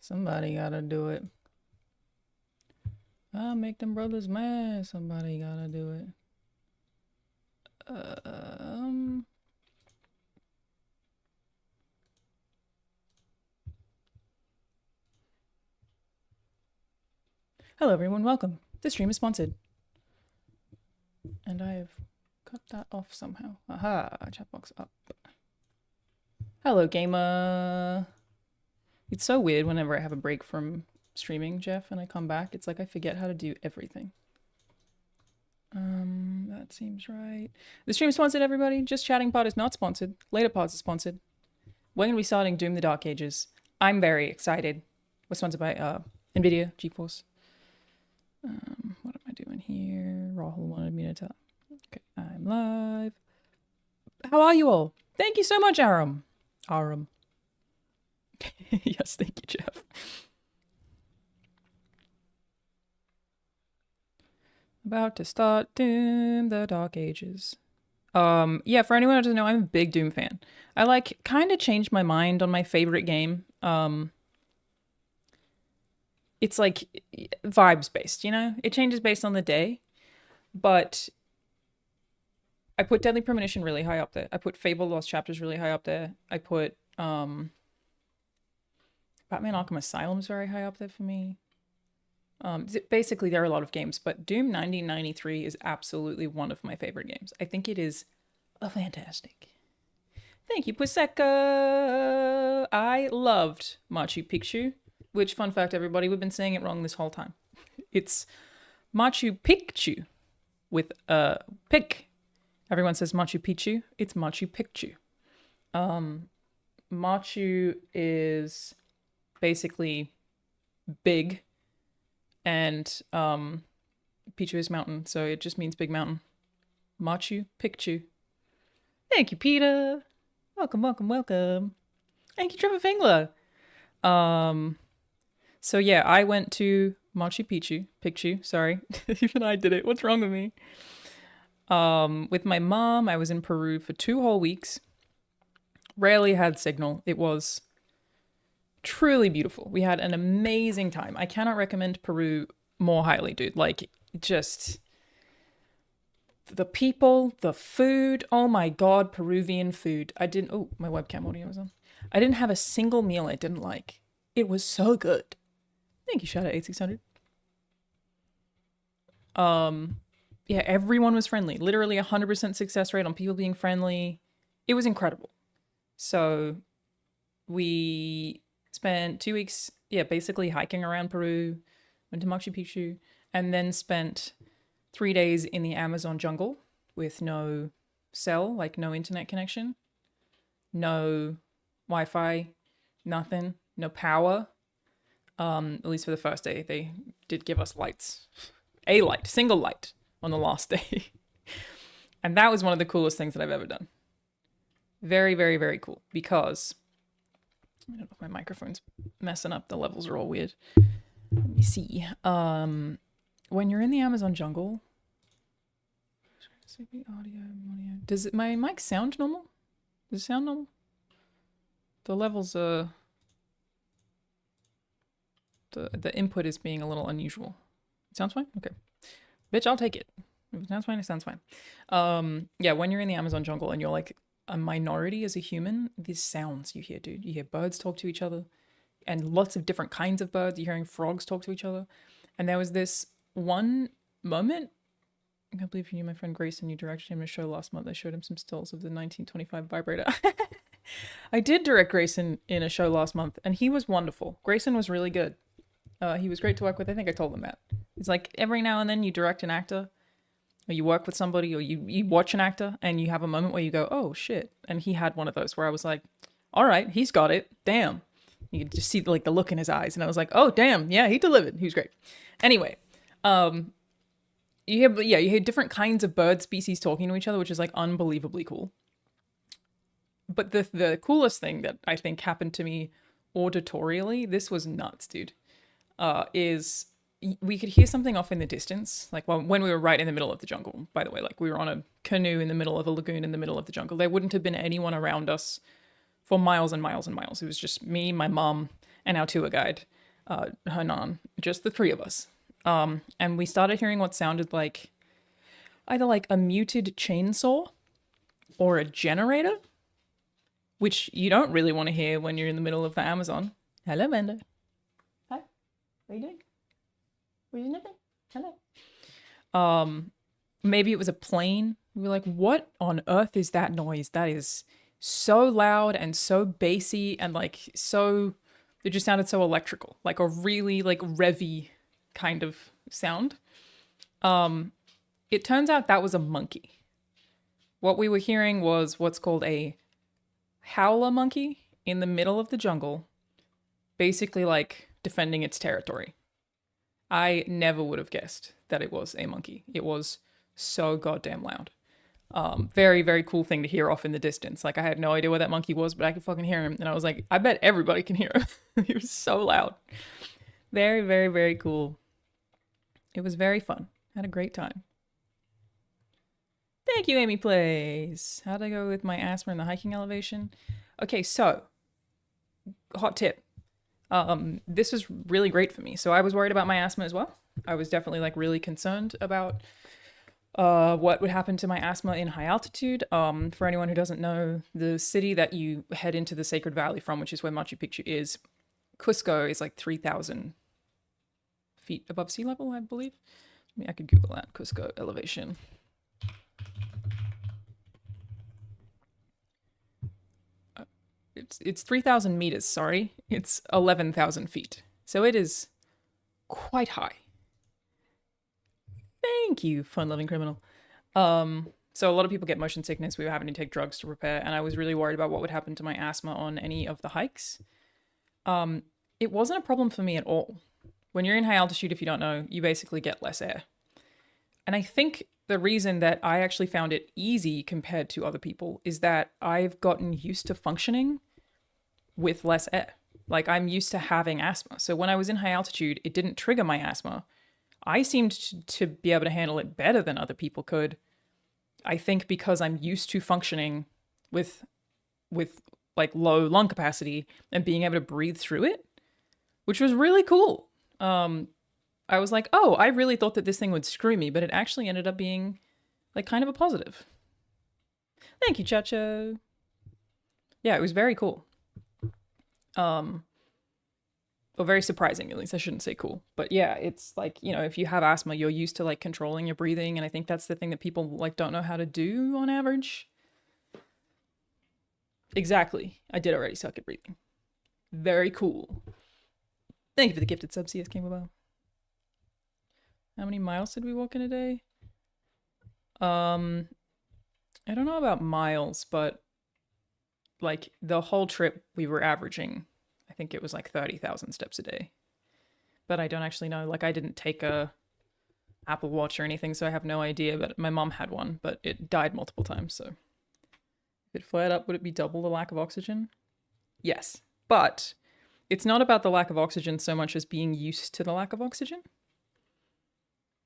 Somebody gotta do it. I'll make them brothers mad. Somebody gotta do it. Um. Hello, everyone. Welcome. This stream is sponsored, and I have cut that off somehow. Aha! Chat box up. Hello, gamer. It's so weird whenever I have a break from streaming, Jeff, and I come back. It's like I forget how to do everything. That seems right. The stream is sponsored, everybody. Just Chatting Pod is not sponsored. Later Pods is sponsored. We're gonna be starting Doom the Dark Ages. I'm very excited. We're sponsored by NVIDIA, GeForce. What am I doing here? Rahul wanted me to tell. Okay, I'm live. How are you all? Thank you so much, Aram. Aram. Yes, thank you, Jeff. About to start Doom the Dark Ages. Yeah, for anyone who doesn't know, I'm a big Doom fan. I like kind of changed my mind on my favorite game. It's like vibes based, you know? It changes based on the day. But I put Deadly Premonition really high up there. I put Fable Lost Chapters really high up there. I put Batman Arkham Asylum is very high up there for me. Basically, there are a lot of games, but Doom 1993 is absolutely one of my favorite games. I think it is a fantastic. Thank you, Puseka. I loved Machu Picchu, which, fun fact, everybody, we've been saying it wrong this whole time. It's Machu Picchu with a pick. Everyone says Machu Picchu. It's Machu Picchu. Machu is basically big, and Picchu is mountain, so it just means big mountain. Machu Picchu. Thank you, Peter. Welcome, welcome, welcome. Thank you, Trevor Fingler. So yeah, I went to Machu Picchu, sorry. Even I did it. What's wrong with me? With my mom. I was in Peru for 2 whole weeks. Rarely had signal. It was truly beautiful. We had an amazing time. I cannot recommend Peru more highly, dude. Like, just the people, the food. Oh my god, Peruvian food. Oh, my webcam audio was on. I didn't have a single meal I didn't like. It was so good. Thank you, Shadow 8600. Yeah, everyone was friendly. Literally 100% success rate on people being friendly. It was incredible. So we spent 2 weeks, yeah, basically hiking around Peru, went to Machu Picchu, and then spent 3 days in the Amazon jungle with no cell, like no internet connection, no Wi-Fi, nothing, no power. At least for the first day, they did give us lights. A light, single light on the last day. And that was one of the coolest things that I've ever done. Very, very, very cool. Because, I don't know if my microphone's messing up. The levels are all weird. Let me see. When you're in the Amazon jungle, audio. Does my mic sound normal? Does it sound normal? The levels are... The input is being a little unusual. It sounds fine? Okay. Bitch, I'll take it. If it sounds fine, it sounds fine. Yeah, when you're in the Amazon jungle and you're like a minority as a human, these sounds you hear, dude. You hear birds talk to each other and lots of different kinds of birds. You're hearing frogs talk to each other. And there was this one moment, I can't believe you knew my friend Grayson. You directed him a show last month. I showed him some stills of the 1925 vibrator. I did direct Grayson in a show last month and he was wonderful. Grayson was really good. He was great to work with. I think I told him that. It's like every now and then you direct an actor or you work with somebody or you watch an actor and you have a moment where you go, oh shit. And he had one of those where I was like, all right, he's got it. Damn. You could just see like the look in his eyes. And I was like, oh damn. Yeah, he delivered. He was great. Anyway, you hear different kinds of bird species talking to each other, which is like unbelievably cool. But the coolest thing that I think happened to me auditorially, this was nuts, dude. Is we could hear something off in the distance, like when we were right in the middle of the jungle, by the way, like we were on a canoe in the middle of a lagoon in the middle of the jungle. There wouldn't have been anyone around us for miles and miles and miles. It was just me, my mom, and our tour guide, Hernan, just the three of us. And we started hearing what sounded like either like a muted chainsaw or a generator, which you don't really want to hear when you're in the middle of the Amazon. Hello, Mando. Hi. What are you doing? What are you sniffing? Hello. Maybe it was a plane. We were like, what on earth is that noise? That is so loud and so bassy and like so, it just sounded so electrical, like a really like revy kind of sound. It turns out that was a monkey. What we were hearing was what's called a howler monkey in the middle of the jungle, basically like defending its territory. I never would have guessed that it was a monkey. It was so goddamn loud. Very, very cool thing to hear off in the distance. Like, I had no idea where that monkey was, but I could fucking hear him. And I was like, I bet everybody can hear him. He was so loud. Very, very, very cool. It was very fun. Had a great time. Thank you, Amy Plays. How'd I go with my asthma and the hiking elevation? Okay, so, hot tip. This was really great for me. So I was worried about my asthma as well. I was definitely like really concerned about what would happen to my asthma in high altitude. For anyone who doesn't know, the city that you head into the Sacred Valley from, which is where Machu Picchu is, Cusco is like 3,000 feet above sea level, I believe. I mean, I could Google that, Cusco elevation. It's 3,000 meters, sorry. It's 11,000 feet. So it is quite high. Thank you, fun-loving criminal. So a lot of people get motion sickness. We were having to take drugs to prepare, and I was really worried about what would happen to my asthma on any of the hikes. It wasn't a problem for me at all. When you're in high altitude, if you don't know, you basically get less air. And I think the reason that I actually found it easy compared to other people is that I've gotten used to functioning with less air. Like, I'm used to having asthma. So when I was in high altitude, it didn't trigger my asthma. I seemed to be able to handle it better than other people could. I think because I'm used to functioning with like low lung capacity and being able to breathe through it, which was really cool. I was like, oh, I really thought that this thing would screw me, but it actually ended up being like kind of a positive. Thank you, Chacho. Yeah, it was very cool. Or very surprising, at least. I shouldn't say cool. But yeah, it's like, you know, if you have asthma, you're used to like controlling your breathing. And I think that's the thing that people like don't know how to do on average. Exactly. I did already suck at breathing. Very cool. Thank you for the gifted sub, CS King Bobo. How many miles did we walk in a day? I don't know about miles, but like the whole trip we were averaging, I think it was like 30,000 steps a day. But I don't actually know. Like, I didn't take a Apple Watch or anything, so I have no idea. But my mom had one, but it died multiple times. So if it flared up, would it be double the lack of oxygen? Yes. But it's not about the lack of oxygen so much as being used to the lack of oxygen.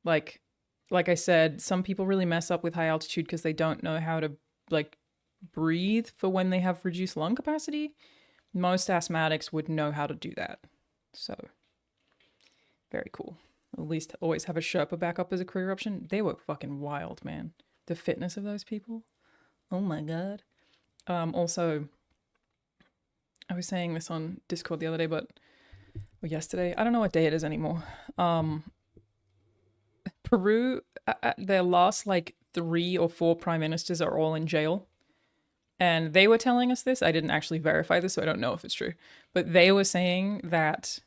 Like I said, some people really mess up with high altitude because they don't know how to like breathe for when they have reduced lung capacity. Most asthmatics would know how to do that. So very cool. At least always have a Sherpa backup as a career option. They were fucking wild, man. The fitness of those people. Oh my god. Also, I was saying this on Discord the other day, or yesterday. I don't know what day it is anymore. Peru, their last like 3 or 4 prime ministers are all in jail. And they were telling us this. I didn't actually verify this, so I don't know if it's true. But they were saying that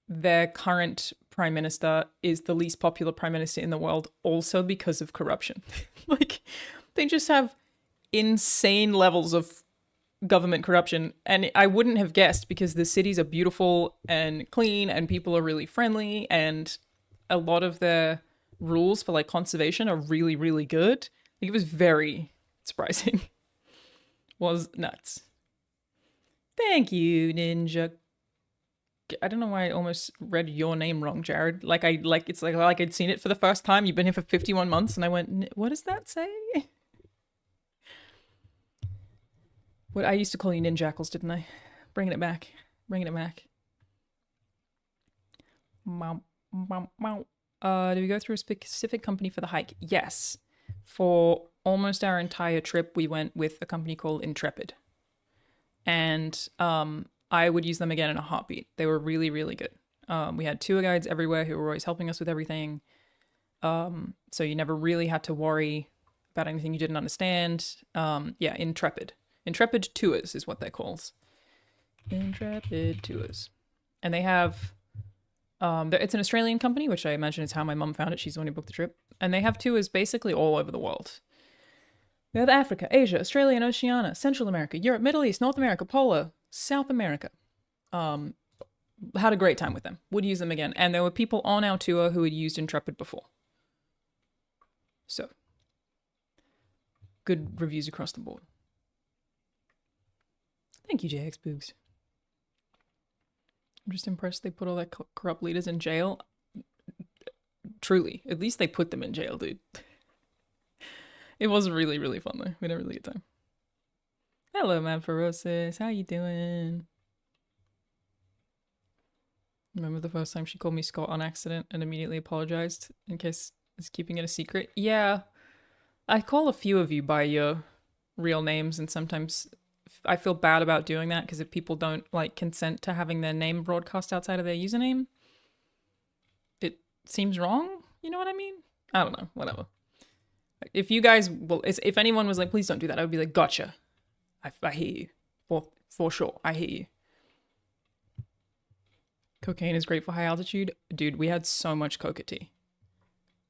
their current prime minister is the least popular prime minister in the world also because of corruption. Like, they just have insane levels of government corruption. And I wouldn't have guessed because the cities are beautiful and clean and people are really friendly and a lot of their rules for like conservation are really, really good. Like, it was very surprising. Was nuts. Thank you, Ninja. I don't know why I almost read your name wrong, Jared. It's like I'd seen it for the first time. You've been here for 51 months, and I went, what does that say? What I used to call you Ninjackles, didn't I? Bringing it back. Bringing it back. Do we go through a specific company for the hike? Yes. For almost our entire trip, we went with a company called Intrepid. And I would use them again in a heartbeat. They were really, really good. We had tour guides everywhere who were always helping us with everything. So you never really had to worry about anything you didn't understand. Yeah, Intrepid. Intrepid Tours is what they're called. Intrepid Tours. And they have, it's an Australian company, which I imagine is how my mum found it. She's the one who booked the trip. And they have tours basically all over the world. We have Africa, Asia, Australia and Oceania, Central America, Europe, Middle East, North America, Polar, South America. Had a great time with them. Would use them again. And there were people on our tour who had used Intrepid before. So, good reviews across the board. Thank you, JX Boogs. I'm just impressed they put all their corrupt leaders in jail. Truly. At least they put them in jail, dude. It was really, really fun, though. We had a really good time. Hello, Mad Ferocis. How you doing? Remember the first time she called me Scott on accident and immediately apologized in case I was keeping it a secret? Yeah. I call a few of you by your real names, and sometimes I feel bad about doing that because if people don't like consent to having their name broadcast outside of their username, it seems wrong. You know what I mean? I don't know. Whatever. If you guys, well, if anyone was like, please don't do that, I would be like, gotcha. I hear you. For sure. I hear you. Cocaine is great for high altitude. Dude, we had so much coca tea.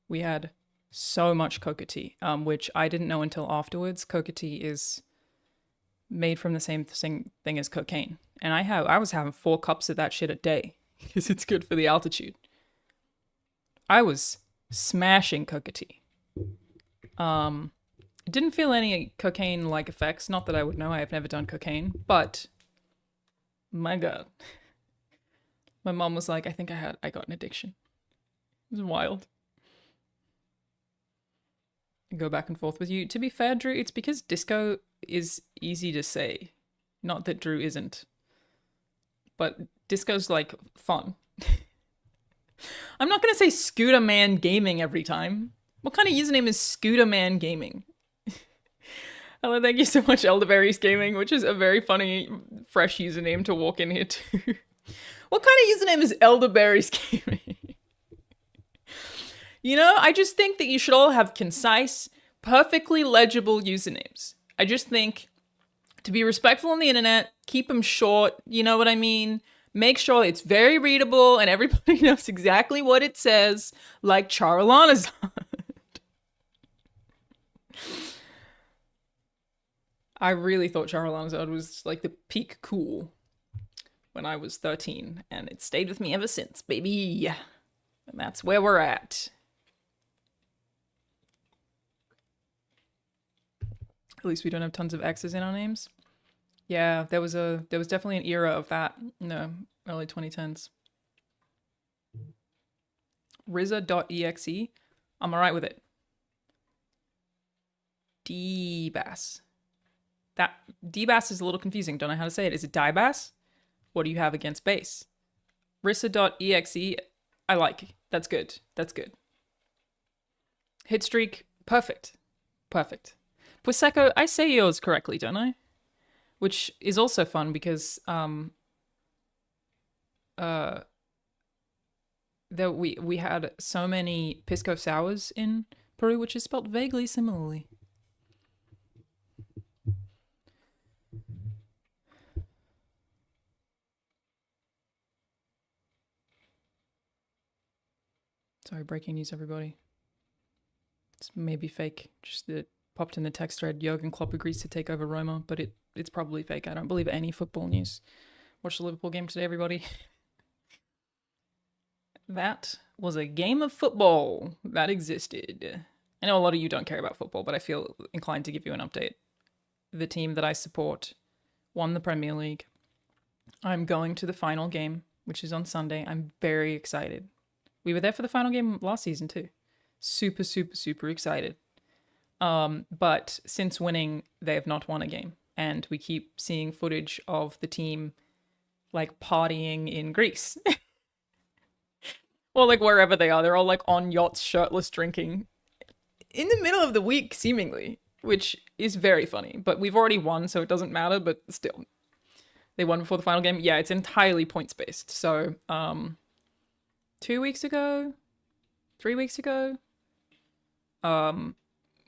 We had so much coca tea, which I didn't know until afterwards. Coca tea is made from the same thing as cocaine. And I was having 4 cups of that shit a day because it's good for the altitude. I was smashing coca tea. Didn't feel any cocaine-like effects. Not that I would know. I have never done cocaine. But, my God. My mom was like, I think I got an addiction. It was wild. I go back and forth with you. To be fair, Drew, it's because disco is easy to say. Not that Drew isn't. But disco's like fun. I'm not gonna say Scooter Man Gaming every time. What kind of username is Scooter Man Gaming? Hello, thank you so much, Elderberries Gaming, which is a very funny, fresh username to walk in here to. What kind of username is Elderberries Gaming? You know, I just think that you should all have concise, perfectly legible usernames. I just think to be respectful on the internet, keep them short, you know what I mean? Make sure it's very readable and everybody knows exactly what it says, like Charlanah's. I really thought Charlanah's was like the peak cool when I was 13, and it stayed with me ever since, baby. And that's where we're at. At least we don't have tons of X's in our names. Yeah, there was definitely an era of that in the early 2010s. RZA.exe. I'm alright with it. D-Bass. That D-Bass is a little confusing. Don't know how to say it. Is it Die-Bass? What do you have against bass? Rissa.exe. I like. That's good. That's good. Hit streak. Perfect. Perfect. Puseko, I say yours correctly, don't I? Which is also fun because there we had so many pisco sours in Peru, which is spelled vaguely similarly. Sorry, breaking news, everybody. It's maybe fake. Just that popped in the text thread. Jurgen Klopp agrees to take over Roma, but it's probably fake. I don't believe any football news. Watch the Liverpool game today, everybody. That was a game of football that existed. I know a lot of you don't care about football, but I feel inclined to give you an update. The team that I support won the Premier League. I'm going to the final game, which is on Sunday. I'm very excited. We were there for the final game last season too. Super, super, super excited. But since winning, they have not won a game. And we keep seeing footage of the team like partying in Greece. Or like wherever they are, they're all like on yachts, shirtless, drinking in the middle of the week, seemingly, which is very funny. But we've already won, so it doesn't matter. But still, they won before the final game. Yeah, it's entirely points based. So, 2 weeks ago, 3 weeks ago,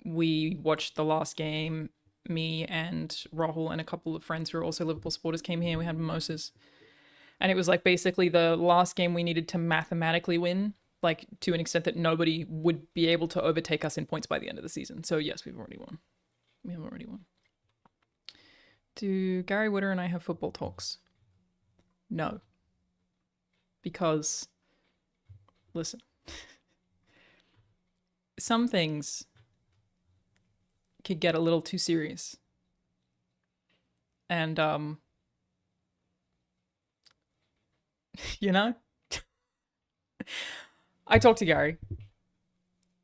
we watched the last game. Me and Rahul and a couple of friends who are also Liverpool supporters came here. We had mimosas. And it was like basically the last game we needed to mathematically win, like to an extent that nobody would be able to overtake us in points by the end of the season. So yes, we've already won. We have already won. Do Gary Witter and I have football talks? No. Because, listen, some things could get a little too serious. And, you know? I talked to Gary.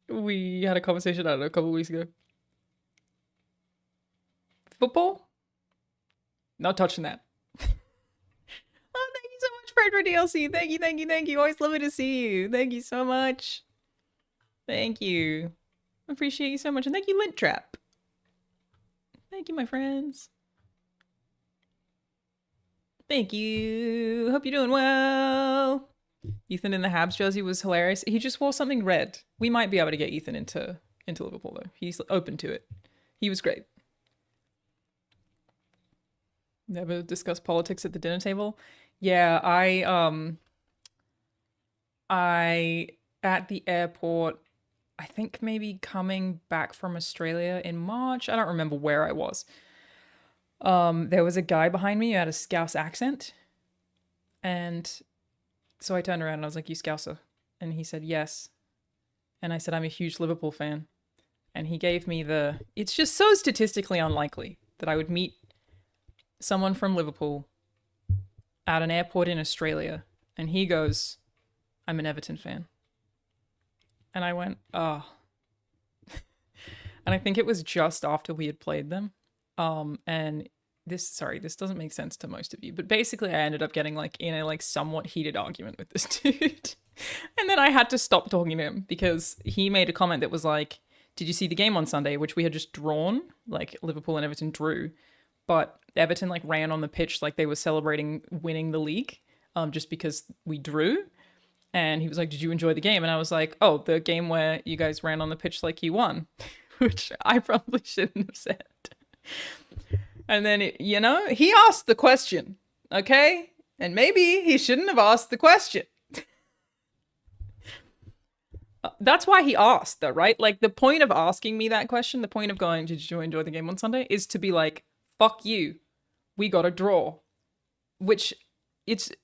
We had a conversation, I don't know, a couple of weeks ago. Football? Not touching that. Oh, thank you so much, Fred, for DLC. Thank you, thank you, thank you. Always lovely to see you. Thank you so much. Thank you. Appreciate you so much. And thank you, Lint Trap. Thank you, my friends. Thank you. Hope you're doing well. Ethan in the Habs jersey was hilarious. He just wore something red. We might be able to get Ethan into Liverpool though. He's open to it. He was great. Never discuss politics at the dinner table. Yeah, I at the airport, I think maybe coming back from Australia in March. I don't remember where I was. There was a guy behind me who had a Scouse accent. And so I turned around and I was like, "You Scouser?" And he said, "Yes." And I said, "I'm a huge Liverpool fan." And he gave me it's just so statistically unlikely that I would meet someone from Liverpool at an airport in Australia. And he goes, "I'm an Everton fan." And I went, "Oh." And I think it was just after we had played them. And this doesn't make sense to most of you, but basically I ended up getting like in a like somewhat heated argument with this dude. And then I had to stop talking to him because he made a comment that was like, "Did you see the game on Sunday?" Which we had just drawn, like Liverpool and Everton drew, but Everton like ran on the pitch like they were celebrating winning the league, just because we drew. And he was like, "Did you enjoy the game?" And I was like, "Oh, the game where you guys ran on the pitch like you won," which I probably shouldn't have said. And then, he asked the question, okay? And maybe he shouldn't have asked the question. That's why he asked, though, right? Like, the point of asking me that question, the point of going, "Did you enjoy the game on Sunday?" is to be like, "Fuck you. We got a draw." Which,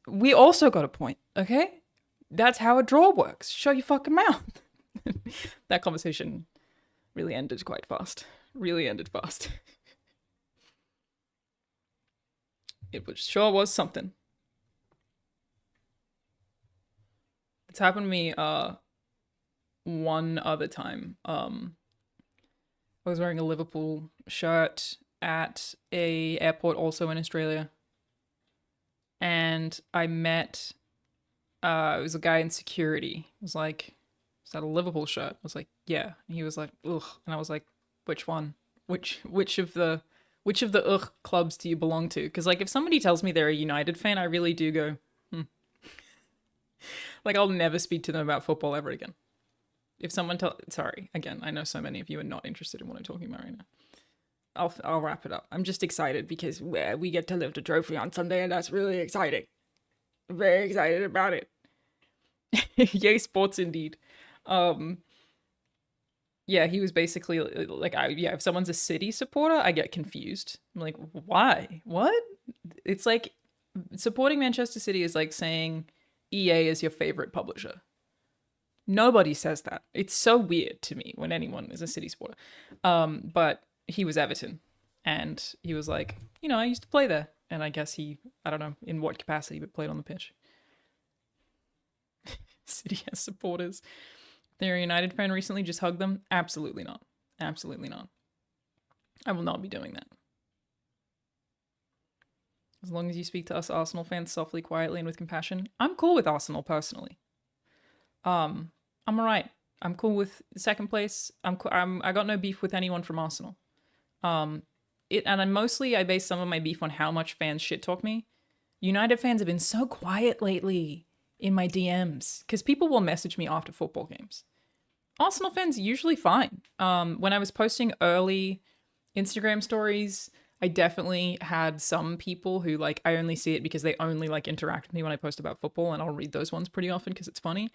we also got a point, okay? That's how a draw works. Shut your fucking mouth. That conversation really ended quite fast. Really ended fast. It sure was something. It's happened to me one other time. I was wearing a Liverpool shirt at a airport also in Australia. And I met it was a guy in security. I was like, "Is that a Liverpool shirt?" I was like, "Yeah." And he was like, "Ugh." And I was like, "Which one? Which of the ugh clubs do you belong to?" Because like if somebody tells me they're a United fan, I really do go, Like I'll never speak to them about football ever again. If someone sorry, again, I know so many of you are not interested in what I'm talking about right now. I'll wrap it up. I'm just excited because we get to lift a trophy on Sunday, and that's really exciting. I'm very excited about it. Yay, sports indeed. Yeah, he was basically like, if someone's a City supporter, I get confused. I'm like, why? What? It's like supporting Manchester City is like saying EA is your favorite publisher. Nobody says that. It's so weird to me when anyone is a City supporter. But he was Everton, and he was like, I used to play there. And I guess I don't know in what capacity, but played on the pitch. City has supporters. They're a United fan recently, just hug them? Absolutely not. Absolutely not. I will not be doing that. As long as you speak to us Arsenal fans softly, quietly, and with compassion, I'm cool with Arsenal personally. I'm alright. I'm cool with second place. I got no beef with anyone from Arsenal. Um, I base some of my beef on how much fans shit talk me. United fans have been so quiet lately in my DMs because people will message me after football games. Arsenal fans usually fine. When I was posting early Instagram stories, I definitely had some people who like I only see it because they only like interact with me when I post about football, and I'll read those ones pretty often because it's funny.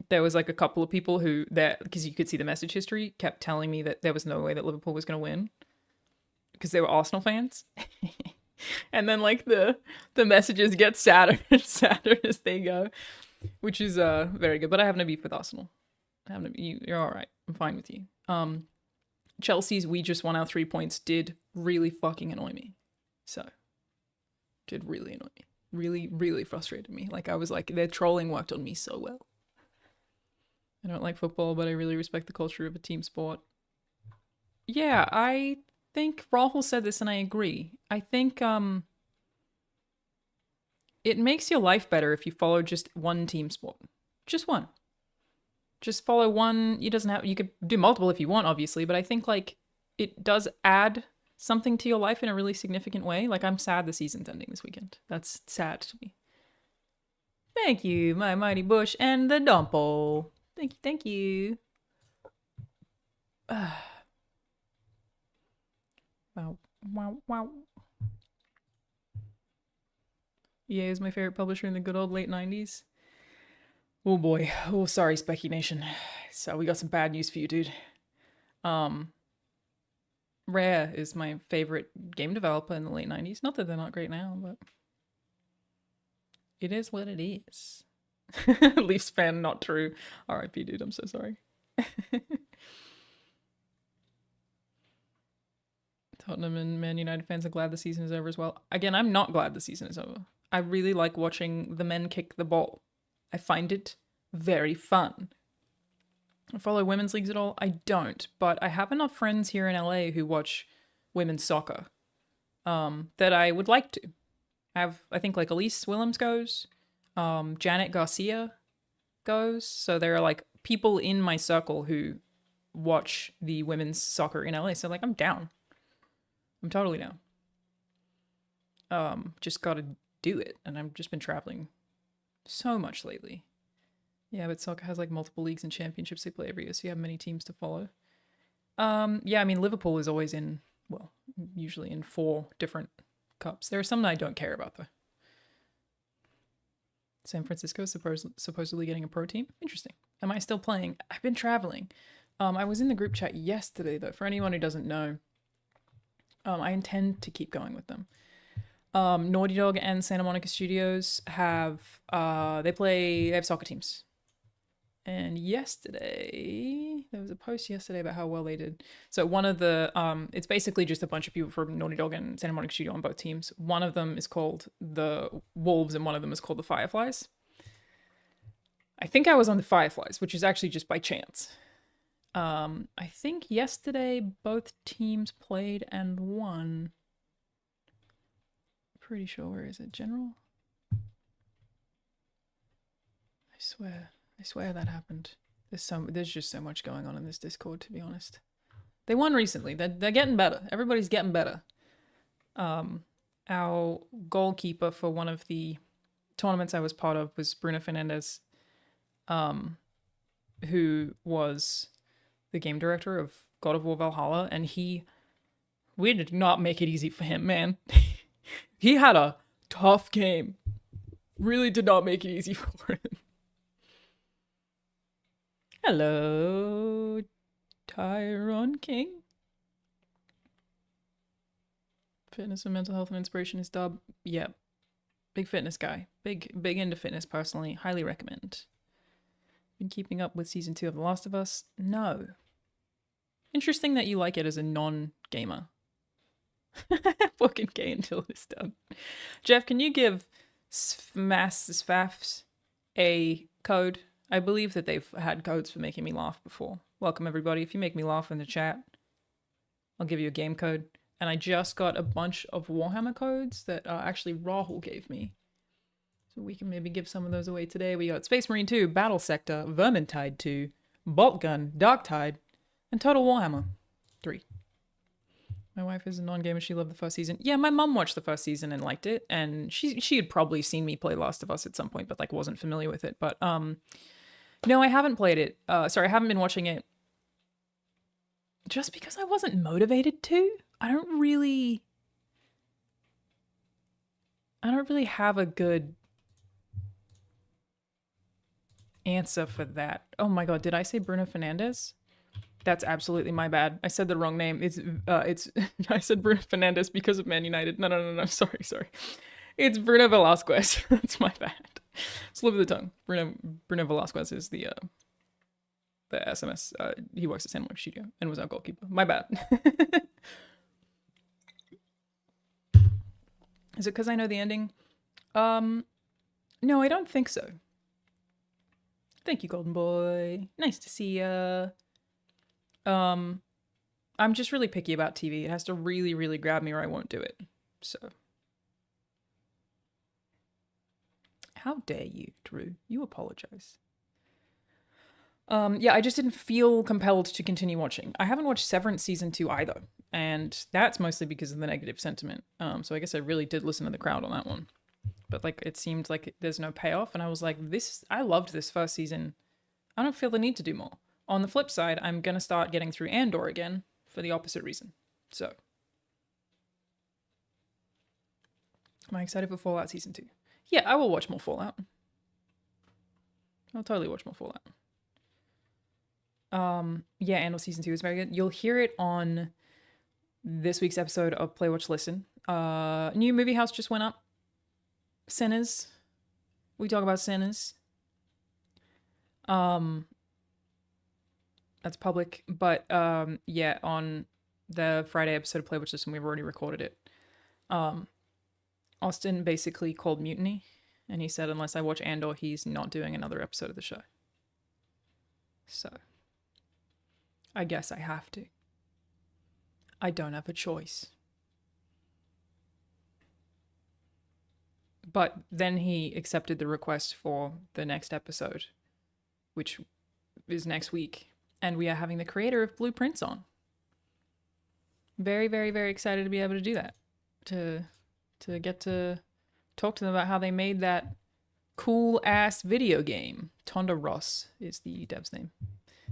There was like a couple of people who that because you could see the message history kept telling me that there was no way that Liverpool was going to win because they were Arsenal fans. And then like the messages get sadder and sadder as they go, which is very good. But I have no beef with Arsenal. You're all right. I'm fine with you. Chelsea's we just won our 3 points did really fucking annoy me. So did really annoy me. Really, really frustrated me. Like I was like, their trolling worked on me so well. I don't like football, but I really respect the culture of a team sport. Yeah, I think Rahul said this and I agree. I think it makes your life better if you follow just one team sport. Just one. Just follow one. You could do multiple if you want, obviously, but I think like it does add something to your life in a really significant way. Like I'm sad the season's ending this weekend. That's sad to me. Thank you, my mighty bush and the dumple. Thank you. Wow, wow, wow. EA is my favorite publisher in the good old late 90s. Oh boy. Oh, sorry, Specky Nation. So we got some bad news for you, dude. Rare is my favorite game developer in the late 90s. Not that they're not great now, but it is what it is. Leafs fan, not true. RIP, dude. I'm so sorry. Tottenham and Man United fans are glad the season is over as well. Again, I'm not glad the season is over. I really like watching the men kick the ball. I find it very fun. I follow women's leagues at all? I don't, but I have enough friends here in LA who watch women's soccer that I would like to. I think like Elise Willems goes, Janet Garcia goes. So there are like people in my circle who watch the women's soccer in LA. So like I'm down. I'm totally down. Just gotta do it. And I've just been traveling so much lately. Yeah, but soccer has like multiple leagues and championships they play every year, so you have many teams to follow. Yeah, I mean Liverpool is always in, well, usually in 4 different cups. There are some that I don't care about though. San Francisco is supposedly getting a pro team. Interesting. Am I still playing? I've been traveling. I was in the group chat yesterday though. For anyone who doesn't know, I intend to keep going with them. Naughty Dog and Santa Monica Studios have they have soccer teams. And yesterday, there was a post yesterday about how well they did. So one of the, it's basically just a bunch of people from Naughty Dog and Santa Monica Studio on both teams. One of them is called the Wolves and one of them is called the Fireflies. I think I was on the Fireflies, which is actually just by chance. I think yesterday both teams played and won. Pretty sure, where is it? General? I swear that happened. There's just so much going on in this Discord, to be honest. They won recently. They're getting better. Everybody's getting better. Our goalkeeper for one of the tournaments I was part of was Bruno Fernandes, who was the game director of God of War Valhalla, and we did not make it easy for him, man. He had a tough game. Really did not make it easy for him. Hello, Tyrone King. Fitness and mental health and inspiration is dub. Yep. Big fitness guy. Big into fitness personally. Highly recommend. Been keeping up with season 2 of The Last of Us? No. Interesting that you like it as a non-gamer. Fucking gay until it's done. Jeff, can you give Sfafs a code? I believe that they've had codes for making me laugh before. Welcome everybody. If you make me laugh in the chat, I'll give you a game code. And I just got a bunch of Warhammer codes that actually Rahul gave me. So we can maybe give some of those away today. We got Space Marine 2, Battle Sector, Vermintide 2, Bolt Gun, Dark Tide, and Total Warhammer 3. My wife is a non-gamer. She loved the first season. Yeah, my mum watched the first season and liked it, and she had probably seen me play Last of Us at some point, but like wasn't familiar with it. But no, I haven't played it. Sorry, I haven't been watching it just because I wasn't motivated to. I don't really have a good answer for that. Oh my god, did I say Bruno Fernandez? That's absolutely my bad. I said the wrong name. It's I said Bruno Fernandez because of Man United. No. Sorry. It's Bruno Velasquez. That's my bad. Slip of the tongue. Bruno Velasquez is the SMS. He works at San Andreas Studio and was our goalkeeper. My bad. Is it because I know the ending? No, I don't think so. Thank you, Golden Boy. Nice to see ya. I'm just really picky about TV. It has to really, really grab me or I won't do it. So. How dare you, Drew? You apologize. Yeah, I just didn't feel compelled to continue watching. I haven't watched Severance Season 2 either, and that's mostly because of the negative sentiment. So I guess I really did listen to the crowd on that one. But like, it seemed like there's no payoff, and I was like, I loved this first season. I don't feel the need to do more. On the flip side, I'm gonna start getting through Andor again for the opposite reason. So. Am I excited for Fallout Season 2? Yeah, I will watch more Fallout. I'll totally watch more Fallout. Yeah, Andor Season 2 is very good. You'll hear it on this week's episode of Play, Watch, Listen. New movie house just went up. Sinners. We talk about Sinners. That's public. But, yeah, on the Friday episode of Play, Watch, Listen, we've already recorded it. Austin basically called mutiny, and he said unless I watch Andor, he's not doing another episode of the show. So, I guess I have to. I don't have a choice. But then he accepted the request for the next episode, which is next week, and we are having the creator of Blueprints on. Very, very, very excited to be able to do that. To get to talk to them about how they made that cool-ass video game. Tonda Ross is the dev's name.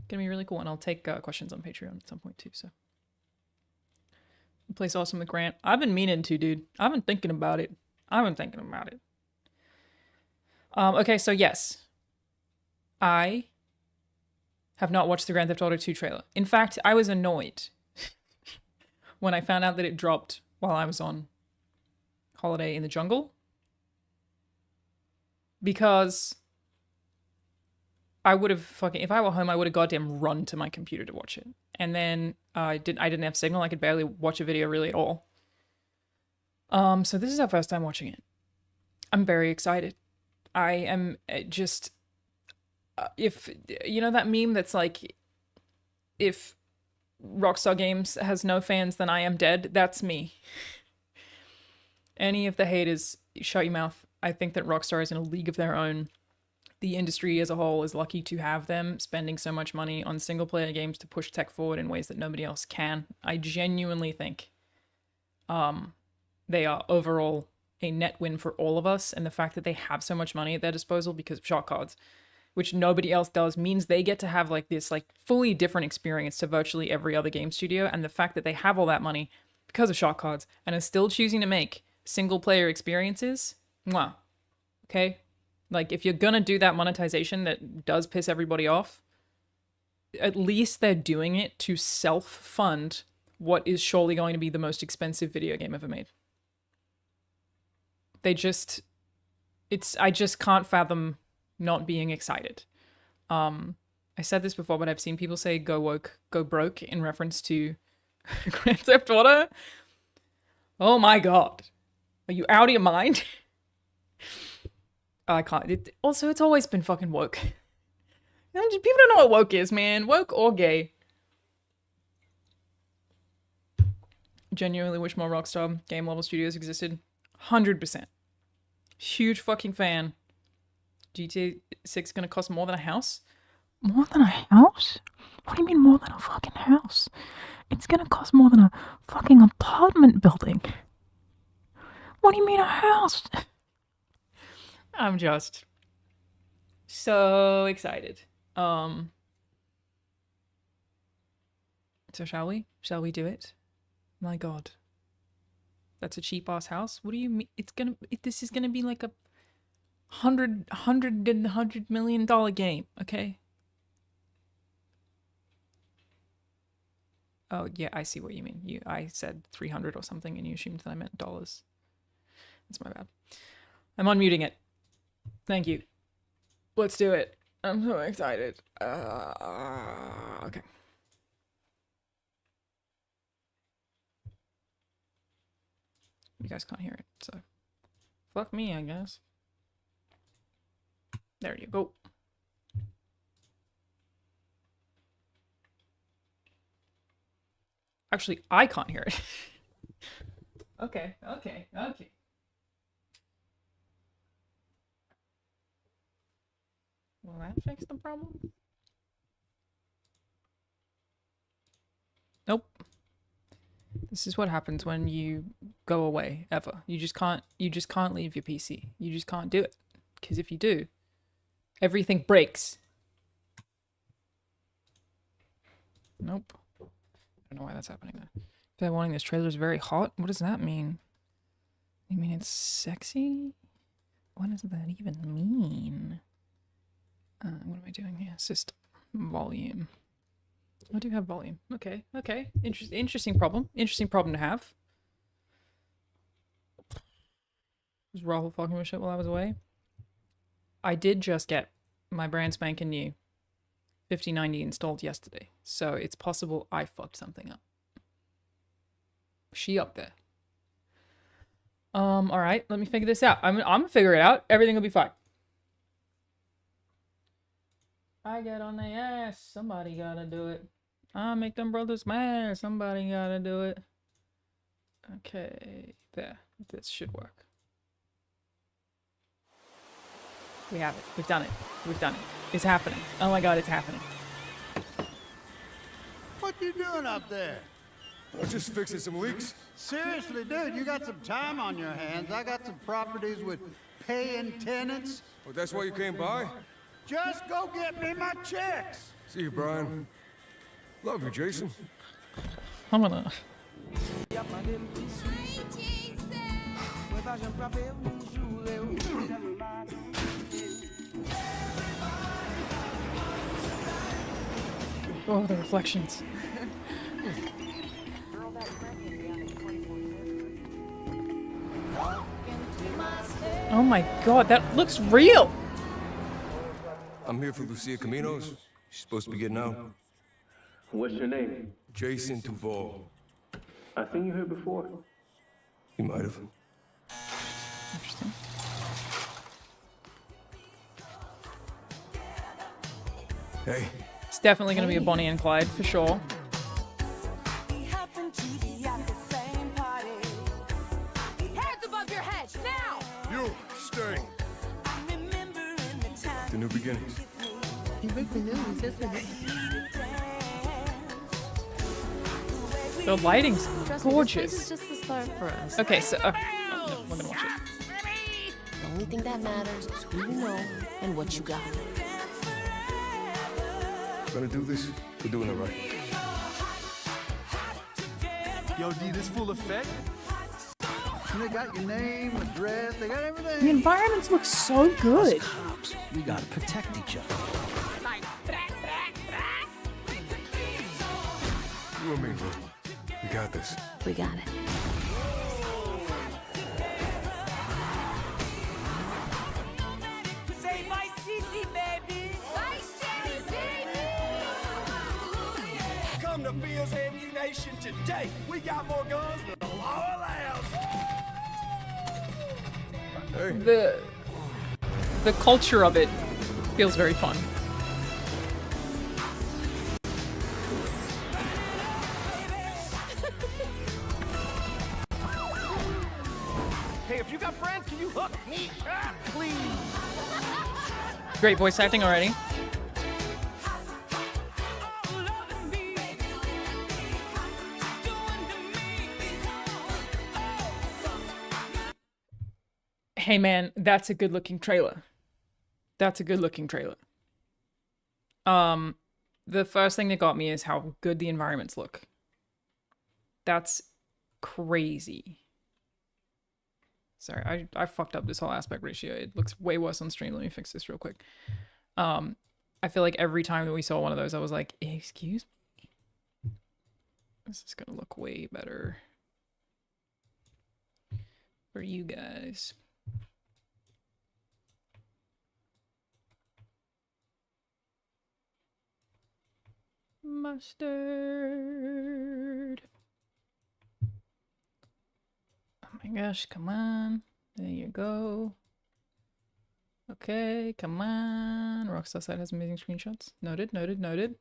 Gonna be really cool, and I'll take questions on Patreon at some point too, so. Place awesome with Grant. I've been meaning to, dude. I've been thinking about it. Okay, so yes. I have not watched the Grand Theft Auto 2 trailer. In fact, I was annoyed when I found out that it dropped while I was on holiday in the jungle, because I would have if I were home, I would have goddamn run to my computer to watch it. And then I didn't have signal. I could barely watch a video really at all. So this is our first time watching it. I'm very excited. I am just, if you know that meme that's like, if Rockstar Games has no fans, then I am dead. That's me. Any of the haters, shut your mouth. I think that Rockstar is in a league of their own. The industry as a whole is lucky to have them spending so much money on single-player games to push tech forward in ways that nobody else can. I genuinely think they are overall a net win for all of us, and the fact that they have so much money at their disposal because of shot cards, which nobody else does, means they get to have like this like fully different experience to virtually every other game studio. And the fact that they have all that money because of shot cards and are still choosing to make single player experiences, mwah. Okay? Like, if you're gonna do that monetization that does piss everybody off, at least they're doing it to self-fund what is surely going to be the most expensive video game ever made. I just can't fathom not being excited. I said this before, but I've seen people say go woke, go broke in reference to Grand Theft Auto. Oh my god. Are you out of your mind? I can't. It's always been fucking woke. People don't know what woke is, man. Woke or gay. Genuinely wish more Rockstar game level studios existed. 100%. Huge fucking fan. GTA 6 gonna cost more than a house? More than a house? What do you mean more than a fucking house? It's gonna cost more than a fucking apartment building. What do you mean a house? I'm just so excited. So shall we? Shall we do it? My God. That's a cheap ass house? What do you mean? This is gonna be like a $100 million game, okay? Oh yeah, I see what you mean. I said 300 or something and you assumed that I meant dollars. That's my bad. I'm unmuting it. Thank you. Let's do it. I'm so excited. Okay. You guys can't hear it, so fuck me, I guess. There you go. Actually, I can't hear it. Okay. Will that fix the problem? Nope. This is what happens when you go away ever. You just can't leave your PC. You just can't do it. Because if you do, everything breaks. Nope. I don't know why that's happening though. If they're wanting this trailer is very hot, what does that mean? You mean it's sexy? What does that even mean? What am I doing here? System. Volume. I do have volume. Okay. Interesting problem. Interesting problem to have. Was Rahul fucking with shit while I was away? I did just get my brand spanking new 5090 installed yesterday, so it's possible I fucked something up. She up there. All right, let me figure this out. I'm gonna figure it out. Everything will be fine. I get on their ass. Somebody gotta do it. I make them brothers mad. Somebody gotta do it. Okay, there. This should work. We have it. We've done it. We've done it. It's happening. Oh my God, it's happening. What you doing up there? I'm just fixing some leaks. Seriously, dude, you got some time on your hands. I got some properties with paying tenants. Oh, that's why you came by? Just go get me my checks. See you, Brian. Love you, Jason. I'm gonna... Oh, the reflections. Oh my God, that looks real! I'm here for Lucia Caminos. She's supposed to be getting out. What's your name? Jason Duval. I've seen you here before. You might have. Interesting. Hey. It's definitely gonna be a Bonnie and Clyde, for sure. Hands above your head, now! You, stay. The new beginnings. The lighting's gorgeous. This is just the start for us. Okay, so... no, we're gonna watch it. The only thing that matters is who you know and what you got. Gonna do this, we're doing it right. Yo, D, this full effect? They got your name, address, they got everything. The environments look so good. Cops, we gotta protect each other. You and me, bro. We got this. We got it. Say Vice City, baby! Vice City! Come to Phil's Ammunition today. We got more guns than the law allows. Hey. The culture of it feels very fun. Hey, if you got friends, can you hook me up? great voice acting already. Hey man, that's a good looking trailer. That's a good looking trailer. The first thing that got me is how good the environments look. That's crazy. Sorry, I fucked up this whole aspect ratio. It looks way worse on stream. Let me fix this real quick. I feel like every time that we saw one of those, I was like, excuse me? This is gonna look way better for you guys. Mustard. Oh my gosh, come on. There you go. Okay, come on. Rockstar site has amazing screenshots. Noted, noted, noted.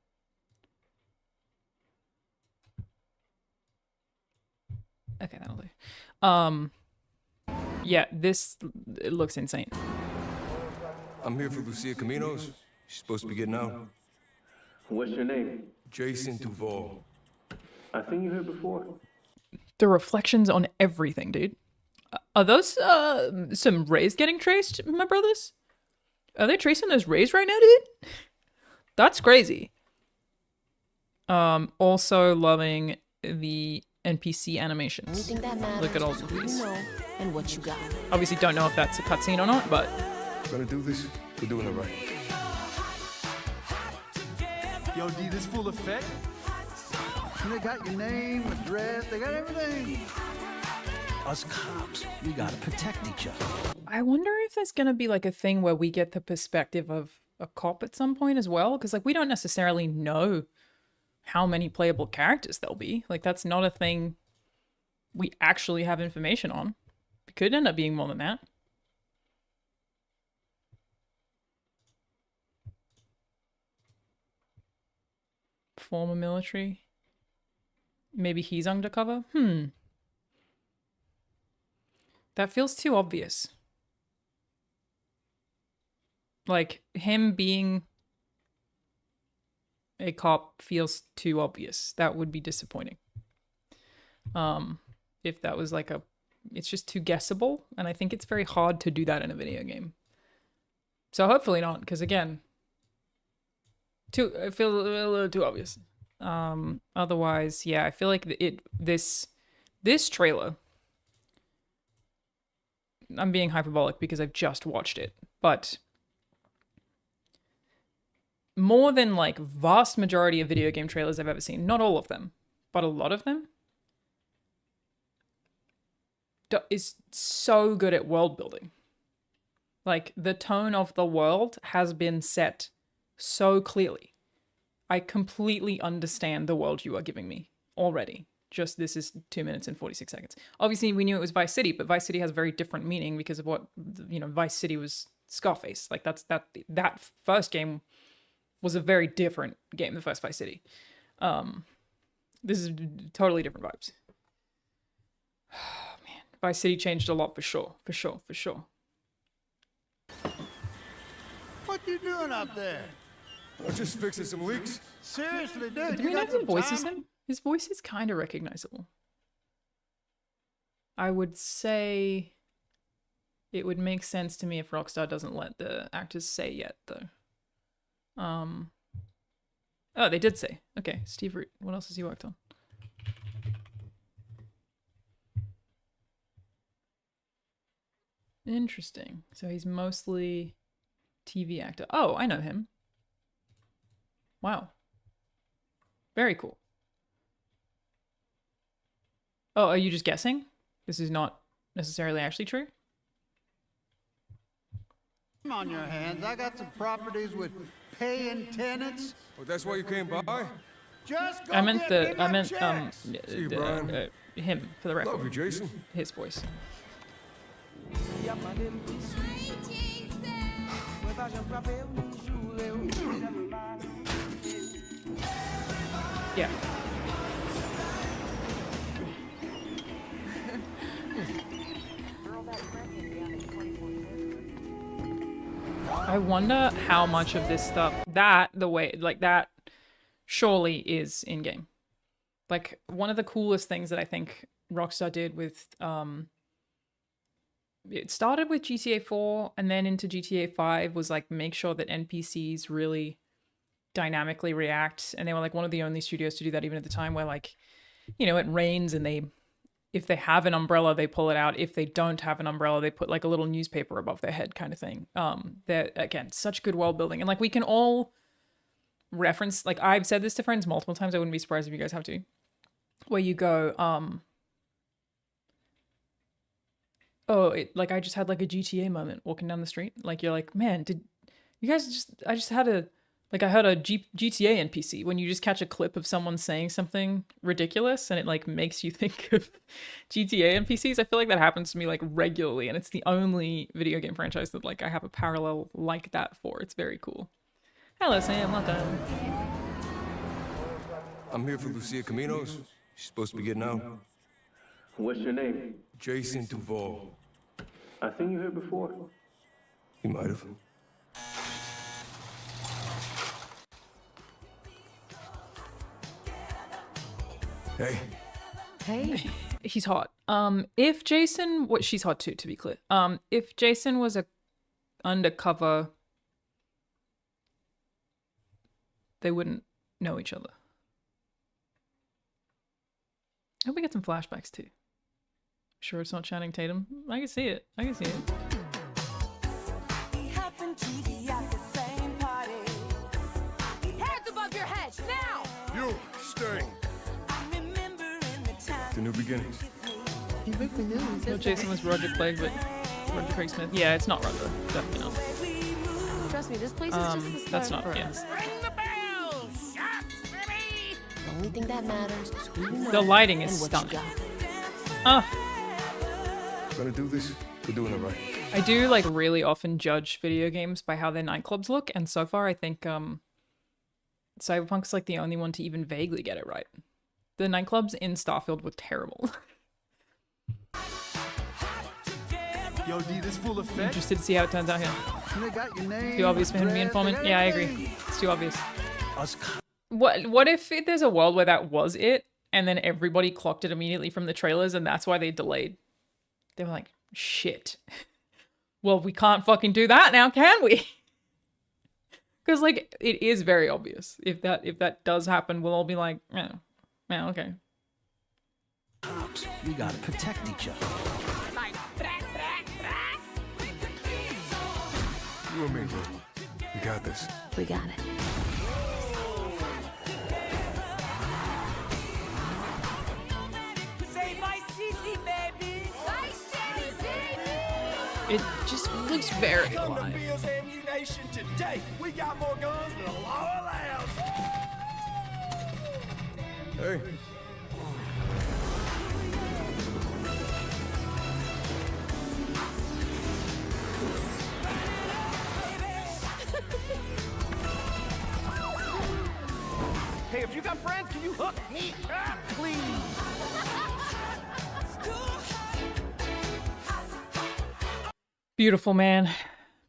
Okay, that'll do. Yeah, it looks insane. I'm here for Lucia Caminos. She's supposed to be getting out. What's your name? Jason Duval. I think you heard before. The reflections on everything, dude. Are those some rays getting traced, my brothers? Are they tracing those rays right now, dude? That's crazy. Also loving the NPC animations. Anything that matters. Look at all is of who these. you know and what you got. Obviously don't know if that's a cutscene or not, but Gonna do this? We're doing it right. Yo, D, this full effect? And they got your name, address, they got everything. Us cops, we gotta protect each other. I wonder if there's gonna be like a thing where we get the perspective of a cop at some point as well, because like we don't necessarily know how many playable characters there'll be. Like that's not a thing we actually have information on. It could end up being more than that. Former military. Maybe he's undercover? That feels too obvious. Like, him being a cop feels too obvious. That would be disappointing. If that was like it's just too guessable, and I think it's very hard to do that in a video game. So hopefully not, because again, I feel a little too obvious. Otherwise, yeah, I feel like this trailer, I'm being hyperbolic because I've just watched it, but more than like vast majority of video game trailers I've ever seen, not all of them, but a lot of them, is so good at world building. Like the tone of the world has been set so clearly. I completely understand the world you are giving me already. Just this is 2 minutes and 46 seconds. Obviously, we knew it was Vice City, but Vice City has a very different meaning because of what, Vice City was Scarface. Like that first game was a very different game, the first Vice City. This is totally different vibes. Oh, man. Vice City changed a lot for sure. For sure. What you doing up there? I'm just fixing some leaks. Seriously, dude, Do you we know got who some voices time? him? His voice is kind of recognizable. I would say it would make sense to me if Rockstar doesn't let the actors say yet, though. Oh, they did say. Okay, Steve Root. What else has he worked on? Interesting. So he's mostly TV actor. Oh, I know him. Wow. Very cool. Oh, are you just guessing? This is not necessarily actually true? On your hands, I got some properties with paying tenants. Oh, that's why you came by? Just go I meant get me my checks. See you, Brian. Him for the record. Love you, Jason. His voice. Yeah. I wonder how much of this stuff that surely is in game. Like one of the coolest things that I think Rockstar did with it started with GTA 4 and then into GTA 5 was like make sure that NPCs really dynamically react, and they were like one of the only studios to do that even at the time, where like, you know, it rains and if they have an umbrella they pull it out, if they don't have an umbrella they put like a little newspaper above their head kind of thing. They're again such good world building, and like we can all reference, like I've said this to friends multiple times, I wouldn't be surprised if you guys have to, where you go like I just had like a GTA moment walking down the street, like you're like, man, did you guys just, I just had a, like I heard a GTA NPC, when you just catch a clip of someone saying something ridiculous and it like makes you think of GTA NPCs. I feel like that happens to me like regularly, and it's the only video game franchise that like I have a parallel like that for. It's very cool. Hello Sam, welcome. I'm here for Lucia Caminos. She's supposed to be getting out. What's your name? Jason Duval. I think you heard before. You might have. Hey. Hey. He's hot. If Jason, what she's hot too, to be clear. If Jason was a undercover, they wouldn't know each other. I hope we get some flashbacks too. Sure it's not Channing Tatum? I can see it. I can see it. Hands above your head, now! You, stay. The new beginnings. You make me lose. No, Jason was Roger Craig, but Roger Craig Smith. Yeah, it's not Roger. Definitely not. Trust me, this place is just the start That's not, for yeah. us. Ring the bell! Shots, baby! The only thing that matters is who you know The lighting is and what stunning. you got. Gonna do this? We're doing it right. I do like really often judge video games by how their nightclubs look, and so far I think Cyberpunk's like the only one to even vaguely get it right. The nightclubs in Starfield were terrible. Yo, D, this full effect. Interested to see how it turns out here. They got your name. Too obvious for him to be address, informant? they got Yeah, I everything. agree. It's too obvious. Us What if there's a world where that was it, and then everybody clocked it immediately from the trailers, and that's why they delayed? They were like, shit. Well, we can't fucking do that now, can we? Because like it is very obvious. If that does happen, we'll all be like, yeah, okay. We gotta protect each other. You and me, bro. We got this. We got it. Say Vice City, baby! Vice City, baby! It just looks very Come to alive. Bill's ammunition today. We got more guns than the law allows. Hey. Hey, if you got friends, can you hook me up, please? Beautiful man.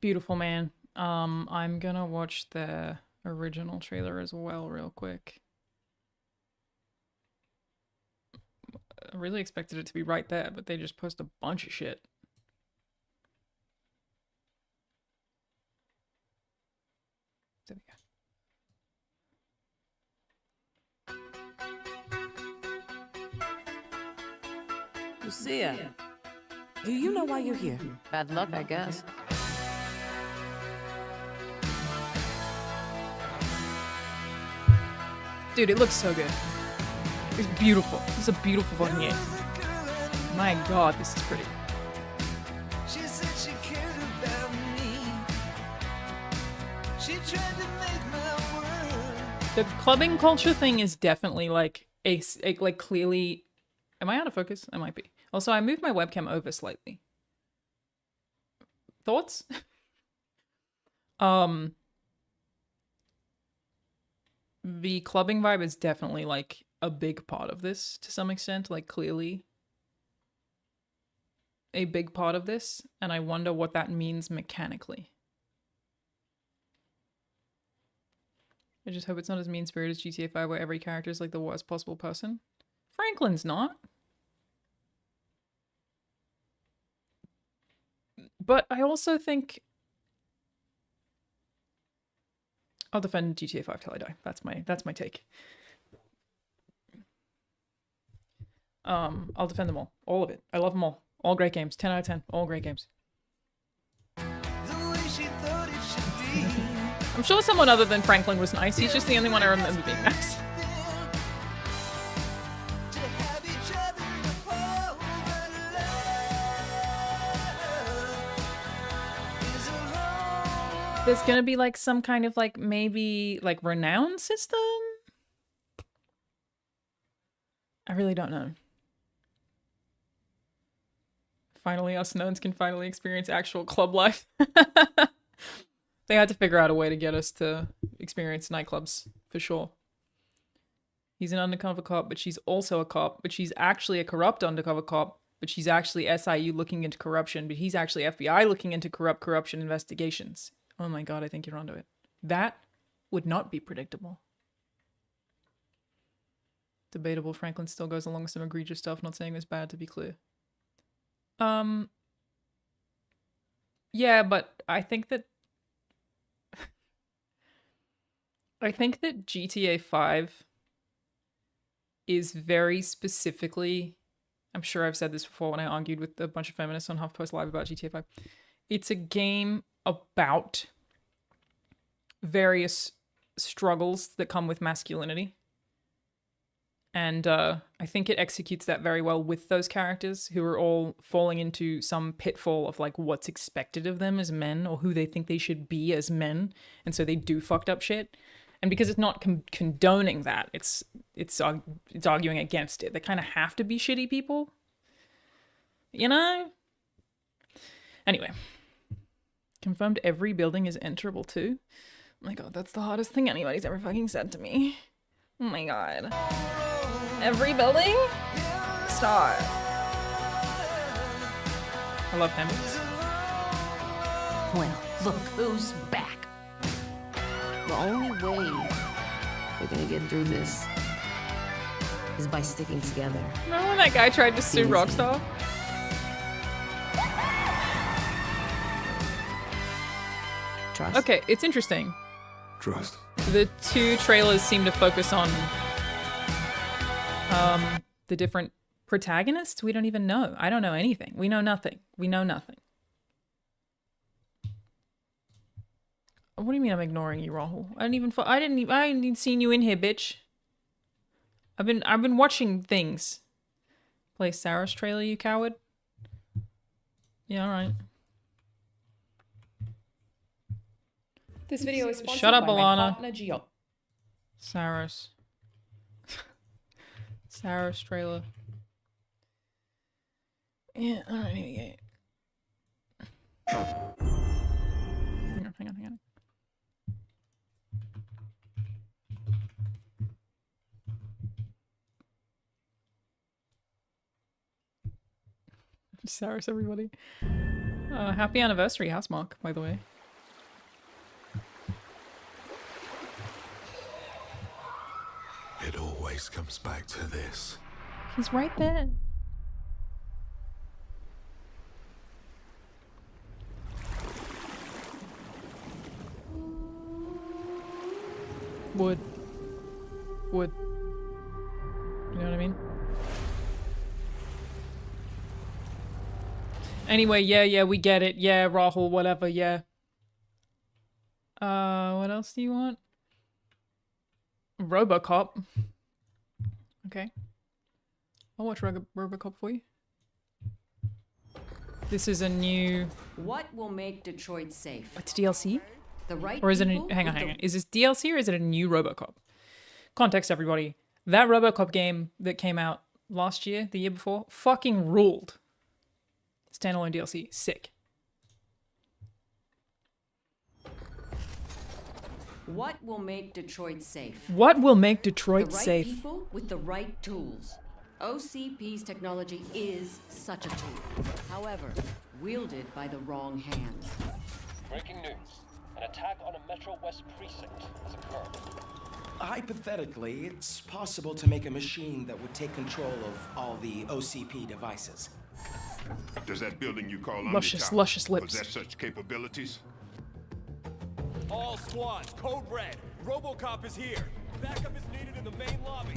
Beautiful man. I'm gonna watch the original trailer as well real quick. I really expected it to be right there, but they just post a bunch of shit. There we go. Lucia, do you know why you're here? Bad luck, I guess. Dude, it looks so good. It's beautiful. It's a beautiful fucking game. My god, this is pretty. She said she cared about me. She tried to make my world. The clubbing culture thing is definitely like like clearly. Am I out of focus? I might be. Also, I moved my webcam over slightly. Thoughts? The clubbing vibe is definitely like a big part of this to some extent, like clearly a big part of this, and I wonder what that means mechanically. I just hope it's not as mean-spirited as GTA 5 where every character is like the worst possible person. Franklin's not. But I also think I'll defend GTA 5 till I die. That's my take. I'll defend them all of it. I love them all great games. 10 out of 10, all great games. I'm sure someone other than Franklin was nice. He's just the only one I remember being nice. There's gonna be like some kind of like maybe like renown system? I really don't know. Finally, us nerds can finally experience actual club life. They had to figure out a way to get us to experience nightclubs, for sure. He's an undercover cop, but she's also a cop, but she's actually a corrupt undercover cop, but she's actually SIU looking into corruption, but he's actually FBI looking into corruption investigations. Oh my god, I think you're onto it. That would not be predictable. Debatable. Franklin still goes along with some egregious stuff, not saying it's bad to be clear. Yeah, but I think that GTA 5 is very specifically, I'm sure I've said this before when I argued with a bunch of feminists on HuffPost Live about GTA 5. It's a game about various struggles that come with masculinity. And I think it executes that very well with those characters who are all falling into some pitfall of like what's expected of them as men or who they think they should be as men. And so they do fucked up shit. And because it's not condoning that, it's arguing against it. They kind of have to be shitty people. You know? Anyway. Confirmed every building is enterable too. Oh my god, that's the hardest thing anybody's ever fucking said to me. Oh my god. Every building? Star. I love him. Well, look who's back. The only way we're gonna get through this is by sticking together. Remember when that guy tried to sue Rockstar? Trust. Okay, it's interesting. Trust. The two trailers seem to focus on the different protagonists. We don't even know. I don't know anything. We know nothing. We know nothing. What do you mean I'm ignoring you, Rahul? I hadn't even seen you in here, bitch. I've been watching things. Play Sarah's trailer, you coward. Yeah, alright. This video is sponsored Shut up, by my Alanah. partner, Gio. Sarah's trailer. Yeah, alright, yeah. Hang on. Sarah's, everybody. Happy anniversary, Housemark, by the way. It always comes back to this. He's right there. Wood. You know what I mean? Anyway, yeah, we get it. Yeah, Rahul, whatever, yeah. What else do you want? RoboCop. Okay. I'll watch RoboCop for you. This is a new... What will make Detroit safe? It's DLC? The right or is it people hang on. Is this DLC or is it a new RoboCop? Context, everybody. That RoboCop game that came out last year, the year before, fucking ruled. Standalone DLC. Sick. What will make Detroit safe? What will make Detroit the right safe? People with the right tools. OCP's technology is such a tool. However, wielded by the wrong hands. Breaking news. An attack on a Metro West precinct has occurred. Hypothetically, it's possible to make a machine that would take control of all the OCP devices. Does that building you call luscious lips possess such capabilities? All squads, code red. RoboCop is here. Backup is needed in the main lobby.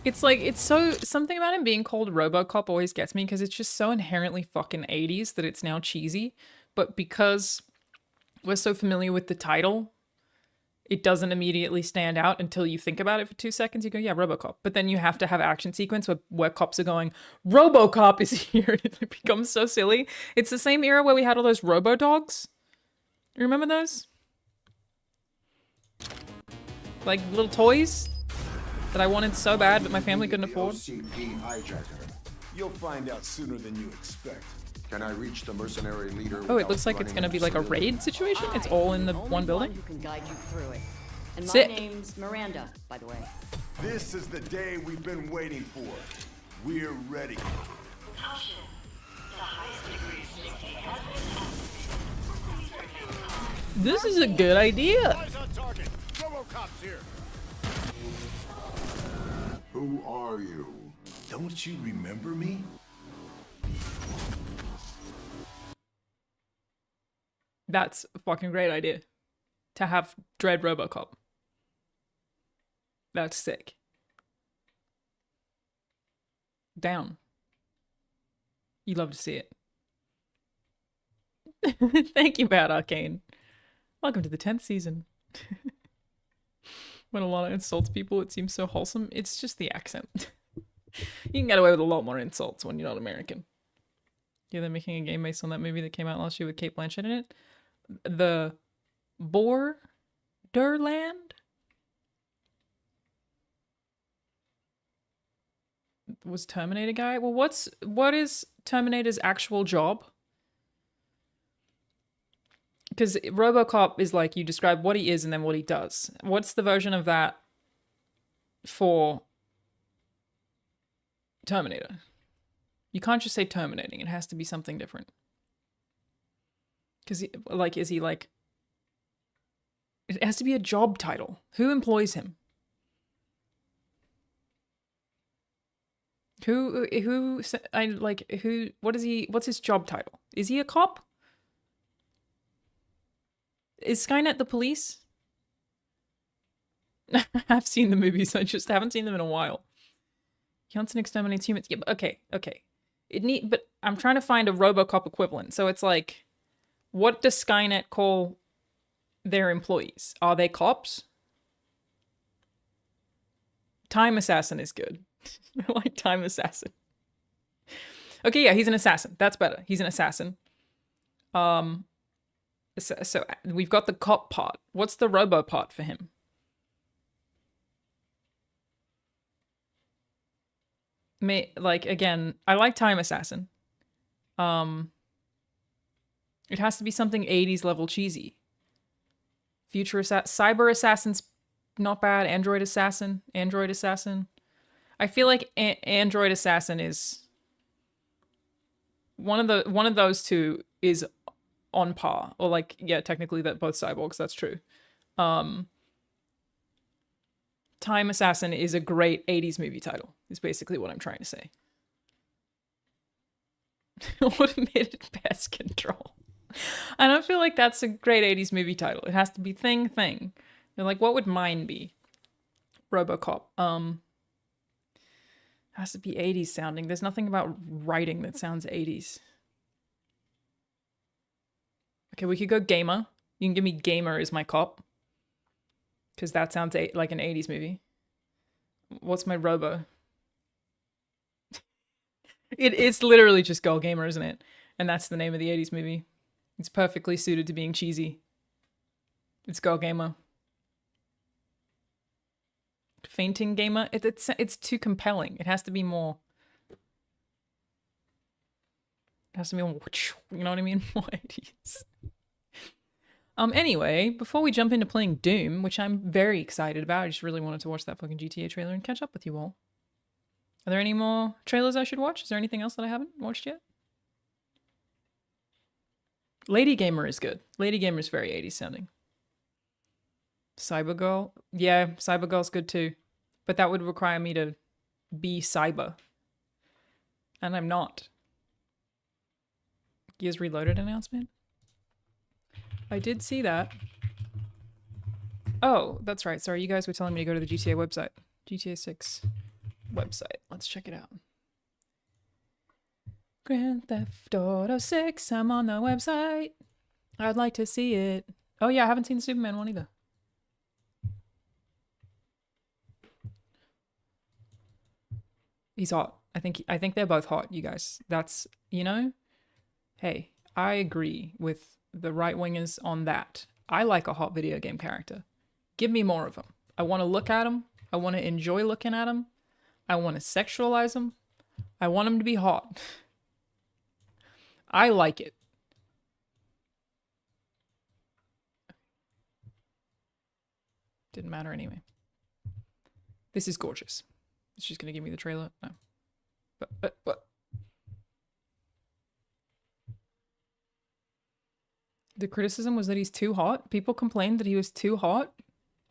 It's like, it's so, something about him being called RoboCop always gets me because it's just so inherently fucking 80s that it's now cheesy. But because we're so familiar with the title, it doesn't immediately stand out until you think about it for 2 seconds. You go, yeah, RoboCop. But then you have to have action sequence where cops are going, RoboCop is here. And it becomes so silly. It's the same era where we had all those Robo-Dogs. You remember those? Like little toys that I wanted so bad, but my family couldn't afford. OCP hijacker. You'll find out sooner than you expect. Can I reach the mercenary leader? Oh, it looks like it's gonna be like a raid situation. It's all in the one building. Who can guide you through it. And Sick. my name's Miranda, by the way. This is the day we've been waiting for. We're ready. This is a good idea. Eyes on target. RoboCop's here. Who are you? Don't you remember me? That's a fucking great idea. To have Dread RoboCop. That's sick. Down. You love to see it. Thank you, Bad Arcane. Welcome to the 10th season. When Alanah insults people, it seems so wholesome. It's just the accent. You can get away with a lot more insults when you're not American. Yeah, they're making a game based on that movie that came out last year with Kate Blanchett in it. The Borderland? Was Terminator guy? Well, what is Terminator's actual job? Because RoboCop is like, you describe what he is and then what he does. What's the version of that for Terminator? You can't just say terminating. It has to be something different. Because, like, is he like... It has to be a job title. Who employs him? What's his job title? Is he a cop? Is Skynet the police? I've seen the movies, I just haven't seen them in a while. Johnson exterminates humans. Yeah, but okay. But I'm trying to find a RoboCop equivalent. So it's like, what does Skynet call their employees? Are they cops? Time Assassin is good. I like Time Assassin. Okay, yeah, he's an assassin. That's better. He's an assassin. So we've got the cop part. What's the robo part for him? Again, I like Time Assassin. It has to be something 80s level cheesy. Cyber Assassin's not bad. Android Assassin. I feel like Android Assassin is one of those two is on par, or like, yeah, technically that both cyborgs, that's true. Time Assassin is a great 80s movie title, is basically what I'm trying to say. Automated pest control. I don't feel like that's a great 80s movie title. It has to be thing. You're like, what would mine be? RoboCop. Has to be 80s sounding. There's nothing about writing that sounds 80s. Okay, we could go gamer. You can give me gamer as my cop. Because that sounds like an 80s movie. What's my robo? It's literally just Girl Gamer, isn't it? And that's the name of the 80s movie. It's perfectly suited to being cheesy. It's Girl Gamer. Fainting Gamer? It's too compelling. It has to be more... It has to be more... You know what I mean? More 80s. Anyway, before we jump into playing Doom, which I'm very excited about, I just really wanted to watch that fucking GTA trailer and catch up with you all. Are there any more trailers I should watch? Is there anything else that I haven't watched yet? Lady Gamer is good. Lady Gamer is very 80s sounding. Cybergirl. Yeah, Cybergirl's good too. But that would require me to be cyber. And I'm not. Gears Reloaded announcement? I did see that. Oh, that's right. Sorry, you guys were telling me to go to the GTA website. GTA 6 website. Let's check it out. Grand Theft Auto 6. I'm on the website. I'd like to see it. Oh yeah, I haven't seen the Superman one either. He's hot. I think they're both hot, you guys. That's, you know, hey, I agree with the right wingers on that. I like a hot video game character. Give me more of them. I want to look at them. I want to enjoy looking at them. I want to sexualize them. I want them to be hot. I like it. Didn't matter anyway. This is gorgeous. Is she just gonna give me the trailer? No. But. The criticism was that he's too hot? People complained that he was too hot?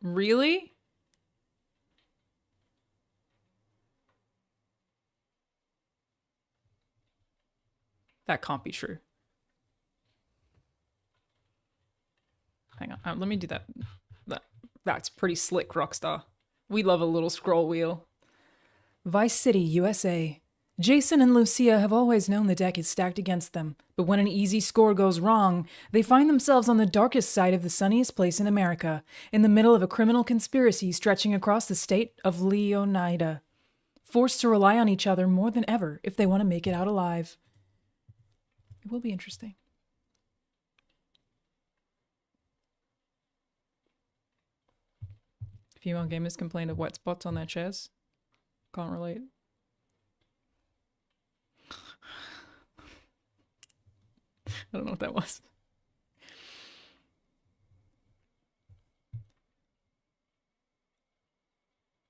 Really? That can't be true. Hang on, let me do that. That's pretty slick, Rockstar. We love a little scroll wheel. Vice City, USA. Jason and Lucia have always known the deck is stacked against them, but when an easy score goes wrong, they find themselves on the darkest side of the sunniest place in America, in the middle of a criminal conspiracy stretching across the state of Leonida, forced to rely on each other more than ever if they want to make it out alive. It will be interesting. Female gamers complain of wet spots on their chairs. Can't relate. I don't know what that was.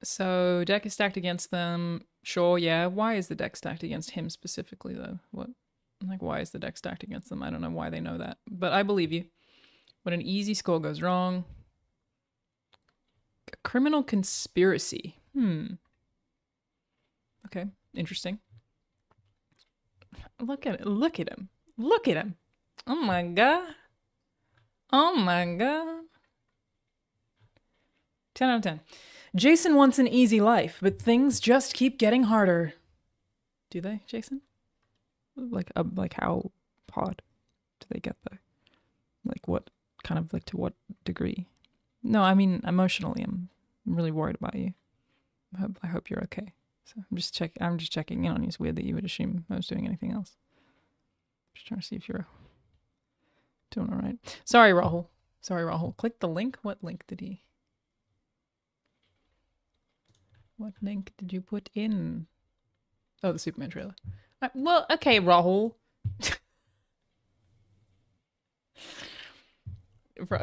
So, deck is stacked against them. Sure, yeah. Why is the deck stacked against him specifically, though? What? Like, why is the deck stacked against them? I don't know why they know that. But I believe you. When an easy score goes wrong... A criminal conspiracy. Okay, interesting. Look at it. Look at him. Look at him. Oh my god. Oh my god. 10 out of 10. Jason wants an easy life, but things just keep getting harder. Do they, Jason? Like how hard do they get though? Like what kind of, like to what degree? No, I mean emotionally, I'm really worried about you. I hope you're okay. So I'm just checking in on you. It's weird that you would assume I was doing anything else. Just trying to see if you're doing all right. Sorry, Rahul. Sorry, Rahul. Click the link. What link did he? What link did you put in? Oh, the Superman trailer. Well, okay, Rahul.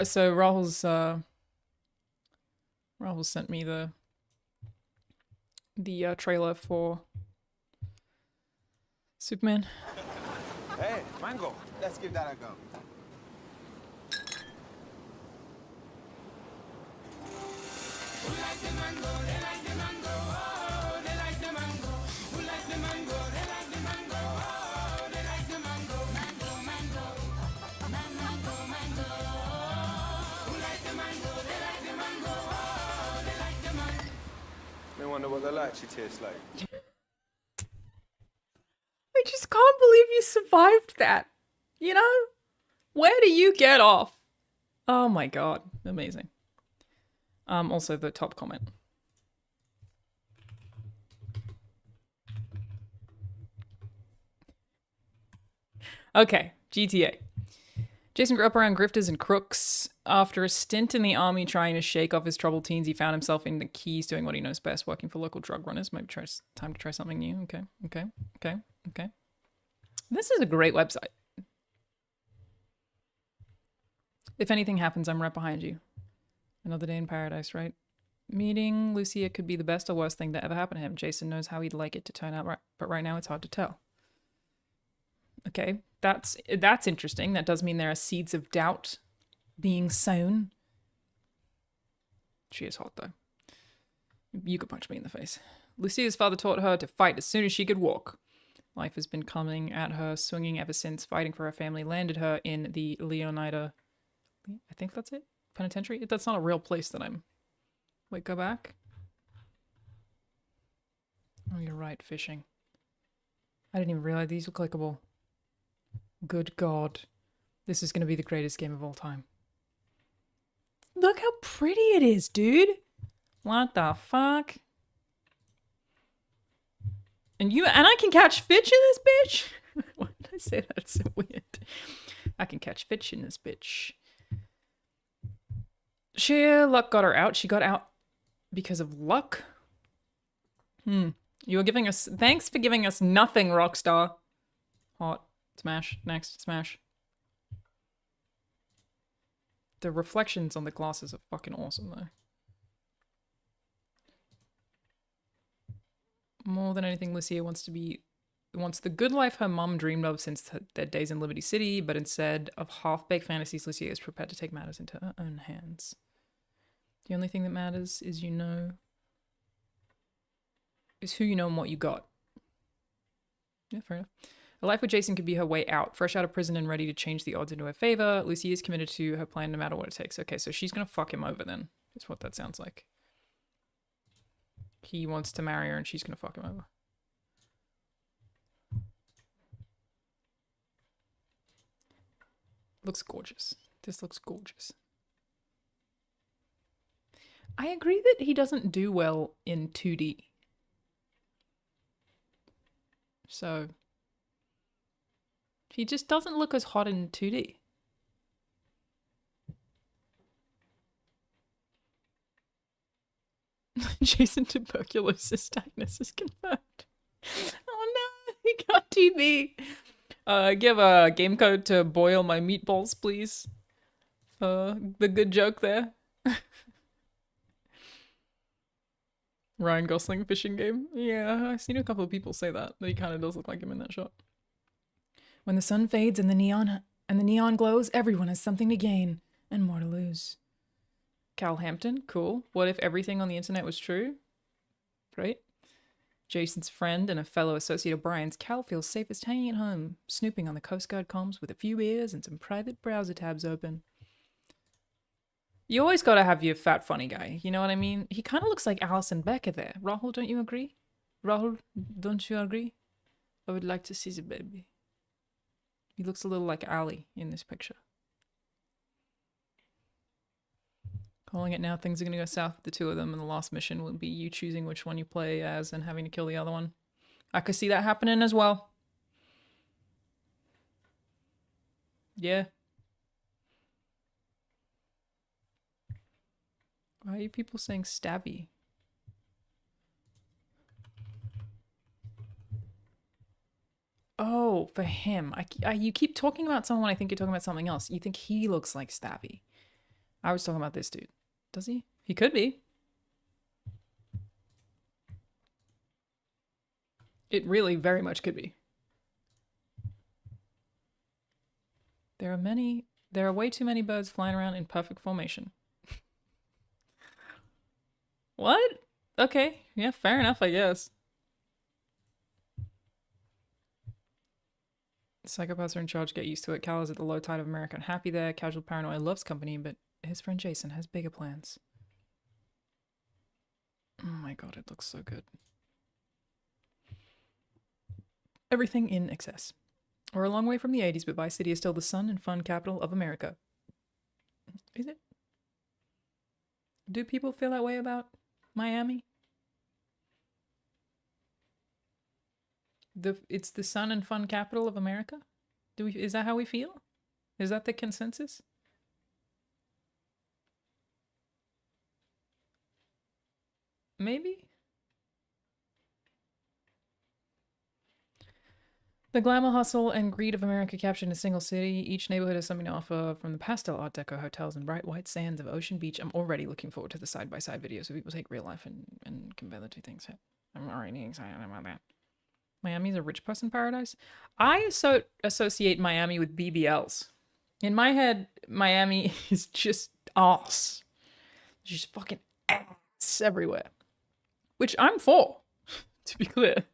So Rahul sent me the trailer for Superman. Hey, Mango, let's give that a go. They wonder what the lychee tastes like. I just can't believe you survived that. You know? Where do you get off? Oh my god. Amazing. Also the top comment. Okay, GTA. Jason grew up around grifters and crooks. After a stint in the army trying to shake off his troubled teens, he found himself in the Keys doing what he knows best, working for local drug runners. Maybe time to try something new. Okay. This is a great website. If anything happens, I'm right behind you. Another day in paradise, right? Meeting Lucia could be the best or worst thing that ever happened to him. Jason knows how he'd like it to turn out, but right now it's hard to tell. Okay, that's interesting. That does mean there are seeds of doubt being sown. She is hot, though. You could punch me in the face. Lucia's father taught her to fight as soon as she could walk. Life has been coming at her, swinging ever since. Fighting for her family landed her in the Leonida... I think that's it? Penitentiary? That's not a real place that I'm... Wait, go back? Oh, you're right, fishing. I didn't even realize these were clickable. Good God. This is going to be the greatest game of all time. Look how pretty it is, dude! What the fuck? And I can catch fish in this bitch? Why did I say that? It's so weird. I can catch fish in this bitch. Sheer luck got her out. She got out because of luck? You were giving us... Thanks for giving us nothing, Rockstar. Hot. Smash. Next. Smash. The reflections on the glasses are fucking awesome, though. More than anything, Lucia wants the good life her mum dreamed of since their days in Liberty City, but instead of half-baked fantasies, Lucia is prepared to take matters into her own hands. The only thing that matters is who you know and what you got. Yeah, fair enough. A life with Jason could be her way out. Fresh out of prison and ready to change the odds into her favor, Lucia is committed to her plan no matter what it takes. Okay, so she's gonna fuck him over then, is what that sounds like. He wants to marry her and she's gonna fuck him over. Looks gorgeous. This looks gorgeous. I agree that he doesn't do well in 2D. So... he just doesn't look as hot in 2D. Jason tuberculosis diagnosis confirmed. Oh no, he got TB. Give a game code to boil my meatballs, please. The good joke there. Ryan Gosling fishing game. Yeah, I've seen a couple of people say that. He kind of does look like him in that shot. When the sun fades and the neon glows, everyone has something to gain and more to lose. Cal Hampton, cool. What if everything on the internet was true? Great. Jason's friend and a fellow associate of Brian's, Cal feels safest hanging at home, snooping on the Coast Guard comms with a few beers and some private browser tabs open. You always gotta have your fat funny guy, you know what I mean? He kind of looks like Alison Becker there. Rahul, don't you agree? Rahul, don't you agree? I would like to see the baby. He looks a little like Ali in this picture. Calling it now, things are going to go south with the two of them, and the last mission will be you choosing which one you play as and having to kill the other one. I could see that happening as well. Yeah. Why are you people saying stabby? Oh, for him. You keep talking about someone, I think you're talking about something else. You think he looks like Stabby. I was talking about this dude. Does he? He could be. It really very much could be. There are way too many birds flying around in perfect formation. What? Okay. Yeah, fair enough, I guess. Psychopaths are in charge, get used to it. Cal is at the low tide of America and happy there. Casual paranoia loves company, but his friend Jason has bigger plans. Oh my god, it looks so good. Everything in excess. We're a long way from the 80s, but Vice City is still the sun and fun capital of America. Is it? Do people feel that way about Miami? It's the sun and fun capital of America? Is that how we feel? Is that the consensus? Maybe? The glamour, hustle, and greed of America captured in a single city. Each neighborhood has something to offer, from the pastel Art Deco hotels and bright white sands of Ocean Beach. I'm already looking forward to the side-by-side videos where people take real life and compare the two things. I'm already excited about that. Miami's a rich person paradise? I associate Miami with BBLs. In my head, Miami is just arse. Just fucking ass everywhere. Which I'm for, to be clear.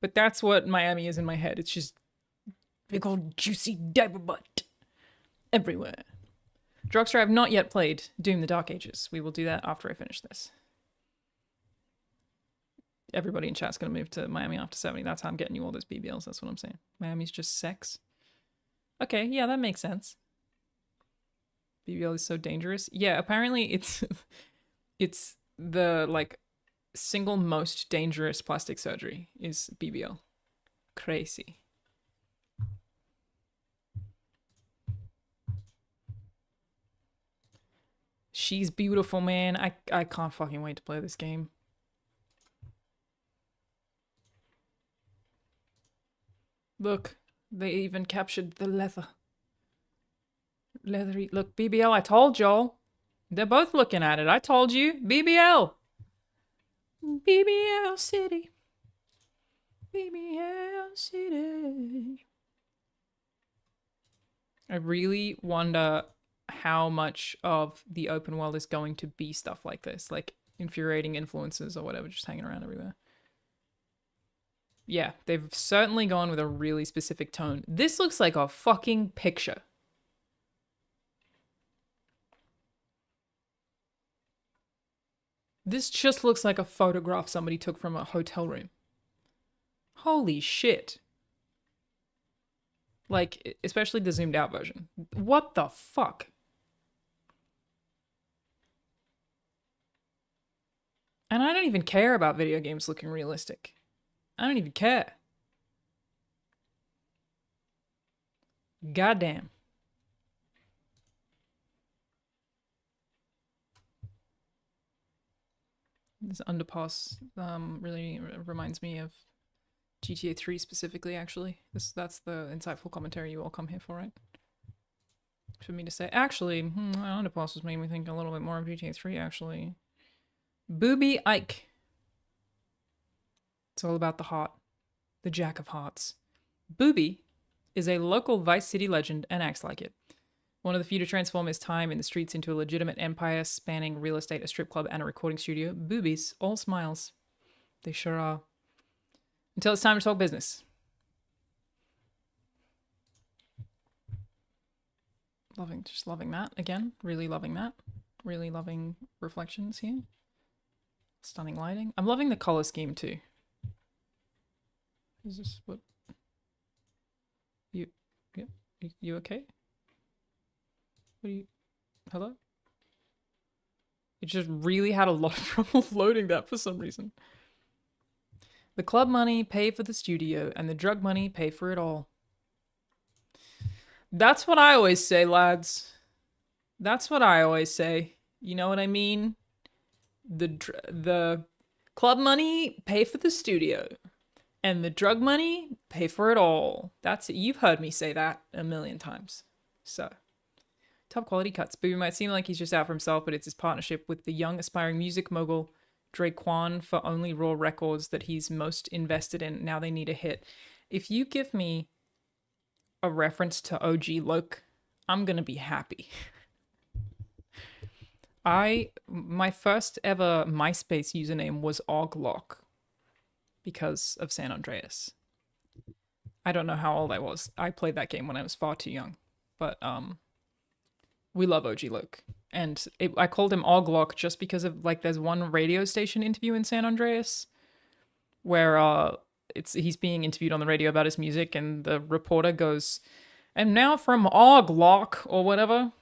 But that's what Miami is in my head. It's just big old juicy diaper butt everywhere. Rockstar, I have not yet played Doom the Dark Ages. We will do that after I finish this. Everybody in chat's going to move to Miami after 70. That's how I'm getting you all those BBLs. That's what I'm saying. Miami's just sex. Okay, yeah, that makes sense. BBL is so dangerous. Yeah, apparently it's it's the like single most dangerous plastic surgery is BBL. Crazy. She's beautiful, man. I can't fucking wait to play this game. Look, they even captured the leather. Leathery. Look, BBL, I told y'all. They're both looking at it. I told you. BBL. BBL City. BBL City. I really wonder how much of the open world is going to be stuff like this. Like infuriating influences or whatever, just hanging around everywhere. Yeah, they've certainly gone with a really specific tone. This looks like a fucking picture. This just looks like a photograph somebody took from a hotel room. Holy shit. Like, especially the zoomed out version. What the fuck? And I don't even care about video games looking realistic. I don't even care. Goddamn. This underpass really reminds me of GTA 3 specifically, actually. That's the insightful commentary you all come here for, right? For me to say, actually, underpasses made me think a little bit more of GTA 3, actually. Booby Ike. It's all about the heart. The Jack of Hearts. Booby is a local Vice City legend and acts like it. One of the few to transform his time in the streets into a legitimate empire spanning real estate, a strip club, and a recording studio. Boobies, all smiles. They sure are. Until it's time to talk business. Just loving that again. Really loving that. Really loving reflections here. Stunning lighting. I'm loving the color scheme too. Is this what? You okay? What are you? Hello? It just really had a lot of trouble loading that for some reason. The club money pay for the studio, and the drug money pay for it all. That's what I always say, lads. That's what I always say. You know what I mean? The club money pay for the studio, and the drug money pay for it all. That's it. You've heard me say that a million times. So, top quality cuts. Booby might seem like he's just out for himself, but it's his partnership with the young aspiring music mogul Draquan for Only Raw Records that he's most invested in. Now they need a hit. If you give me a reference to OG Loke, I'm gonna be happy. My first ever MySpace username was Oglock because of San Andreas. I don't know how old I was. I played that game when I was far too young, but we love OG Loke. And I called him Oglock just because of, like, there's one radio station interview in San Andreas where he's being interviewed on the radio about his music, and the reporter goes, "And now from Oglock," or whatever.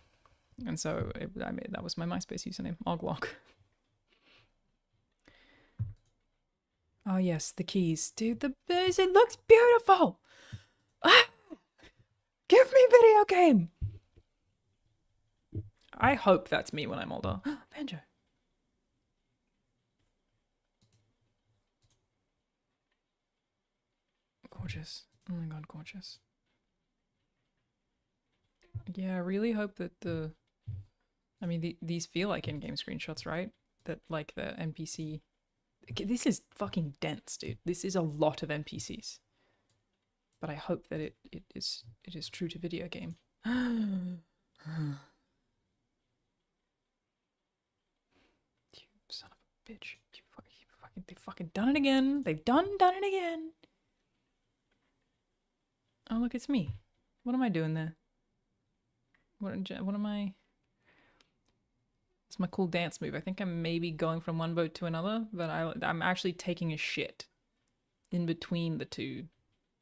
And so that was my MySpace username, Oglock. Oh yes, the keys. Dude, it looks beautiful! Ah! Give me video game! I hope that's me when I'm older. Banjo. Gorgeous. Oh my god, gorgeous. Yeah, I really hope that these feel like in-game screenshots, right? That, like, the NPC... This is fucking dense, dude. This is a lot of NPCs. But I hope that it is true to video game. bitch. They fucking done it again. They've done it again. Oh, look, it's me. What am I doing there? What am I? It's my cool dance move. I think I'm maybe going from one boat to another, but I'm actually taking a shit in between the two,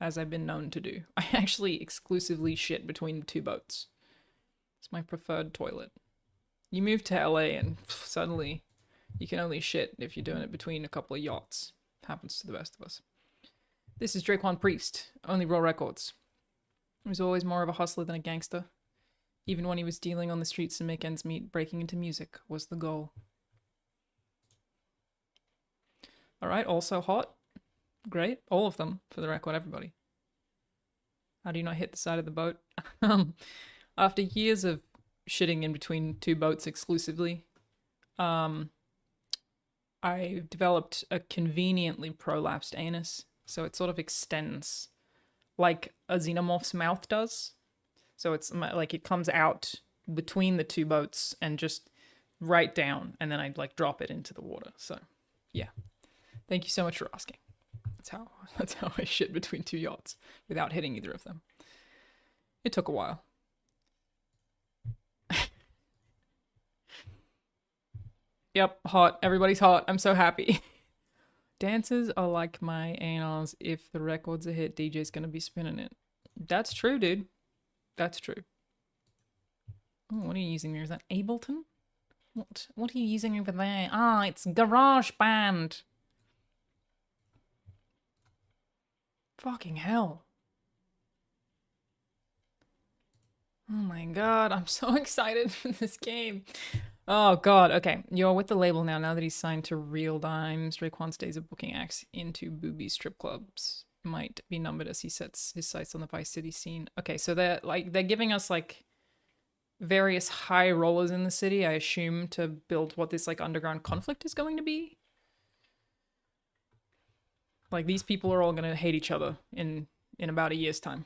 as I've been known to do. I actually exclusively shit between the two boats. It's my preferred toilet. You move to LA and suddenly you can only shit if you're doing it between a couple of yachts. Happens to the best of us. This is Draquan Priest, only Raw Records. He was always more of a hustler than a gangster. Even when he was dealing on the streets to make ends meet, breaking into music was the goal. Alright, also hot. Great. All of them, for the record, everybody. How do you not hit the side of the boat? After years of shitting in between two boats exclusively, I developed a conveniently prolapsed anus. So it sort of extends like a xenomorph's mouth does. So it's like it comes out between the two boats and just right down, and then I'd like drop it into the water. So yeah, thank you so much for asking. That's how I shit between two yachts without hitting either of them. It took a while. Yep, hot. Everybody's hot. I'm so happy. Dances are like my anals. If the record's a hit, DJ's gonna be spinning it. That's true, dude. That's true. Oh, what are you using there? Is that Ableton? What are you using over there? Ah, it's GarageBand. Fucking hell. Oh my god, I'm so excited for this game. Oh god, okay. You're with the label now that he's signed to Real Dimes. Draquan's days of booking acts into booby strip clubs might be numbered as he sets his sights on the Vice City scene. Okay, so they're giving us like various high rollers in the city, I assume, to build what this like underground conflict is going to be. Like these people are all gonna hate each other in about a year's time.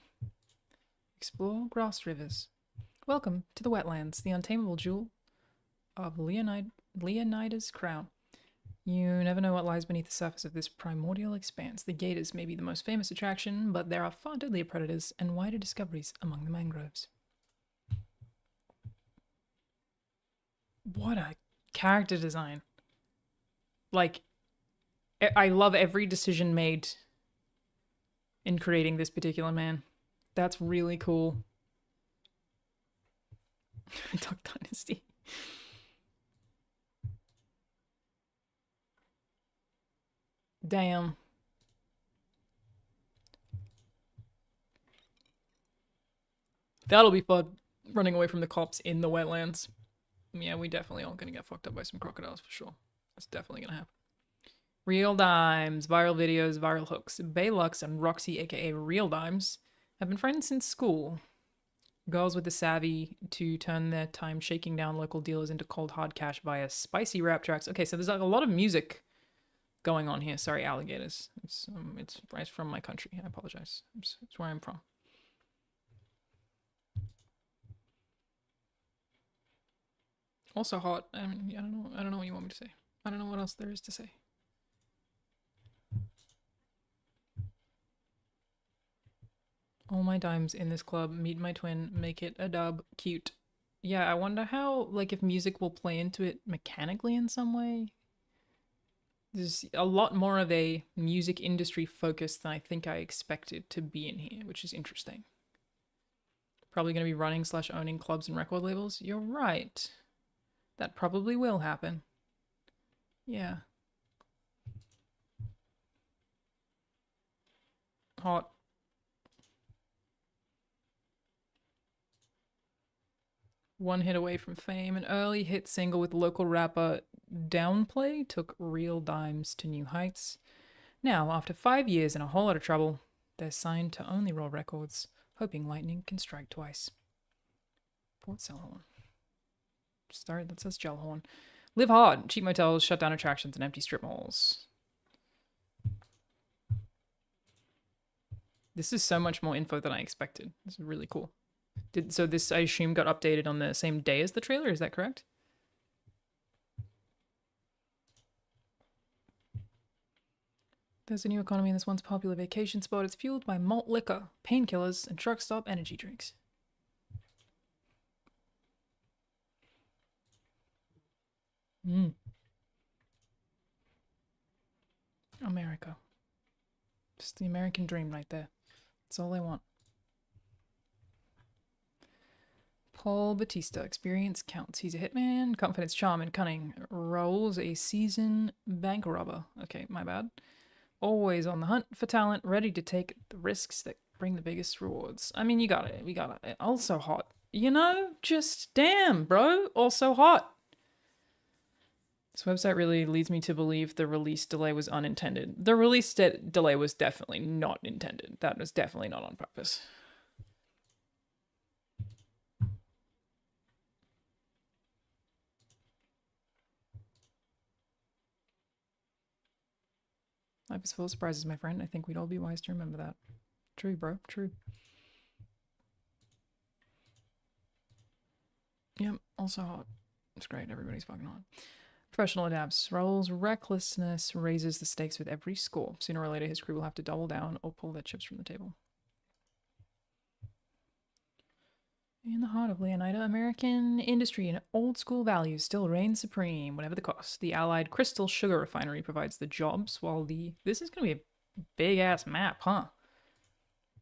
Explore grass rivers. Welcome to the wetlands, the untamable jewel of Leonida's crown. You never know what lies beneath the surface of this primordial expanse. The gators may be the most famous attraction, but there are far deadlier predators and wider discoveries among the mangroves. What a character design. Like, I love every decision made in creating this particular man. That's really cool. Duck Dynasty. Damn. That'll be fun. Running away from the cops in the wetlands. Yeah, we definitely all gonna get fucked up by some crocodiles for sure. That's definitely gonna happen. Real Dimes, viral videos, viral hooks. Baylux and Roxy, aka Real Dimes, have been friends since school. Girls with the savvy to turn their time shaking down local dealers into cold hard cash via spicy rap tracks. Okay, so there's like a lot of music going on here. Sorry, alligators. It's from my country. I apologize. It's where I'm from. Also hot. I mean, I don't know what you want me to say. I don't know what else there is to say. All my dimes in this club. Meet my twin. Make it a dub. Cute. Yeah, I wonder how, like, if music will play into it mechanically in some way. There's a lot more of a music industry focus than I think I expected to be in here, which is interesting. Probably going to be running / owning clubs and record labels. You're right. That probably will happen. Yeah. Hot. One hit away from fame. An early hit single with local rapper Downplay took Real Dimes to new heights. Now, after 5 years and a whole lot of trouble, they're signed to only Raw Records, hoping lightning can strike twice. Port Cellhorn. Sorry, that says Gellhorn. Live hard. Cheap motels, shut down attractions, and empty strip malls. This is so much more info than I expected. This is really cool. So this, I assume, got updated on the same day as the trailer, is that correct? There's a new economy in this once popular vacation spot. It's fueled by malt liquor, painkillers, and truck stop energy drinks. America. Just the American dream right there. That's all they want. Paul Batista. Experience counts. He's a hitman. Confidence, charm, and cunning. Raul's a seasoned bank robber. Okay, my bad. Always on the hunt for talent, ready to take the risks that bring the biggest rewards. I mean, you got it. We got it. Also hot. You know, just damn, bro. Also hot. This website really leads me to believe the release delay was unintended. The release delay was definitely not intended. That was definitely not on purpose. Life is full of surprises, my friend. I think we'd all be wise to remember that. True, bro. True. Yep, also hot. It's great. Everybody's fucking hot. Professional adapts. Raul's recklessness raises the stakes with every score. Sooner or later, his crew will have to double down or pull their chips from the table. In the heart of Leonida, American industry and old-school values still reign supreme, whatever the cost. The Allied Crystal Sugar Refinery provides the jobs, while the... This is going to be a big-ass map, huh?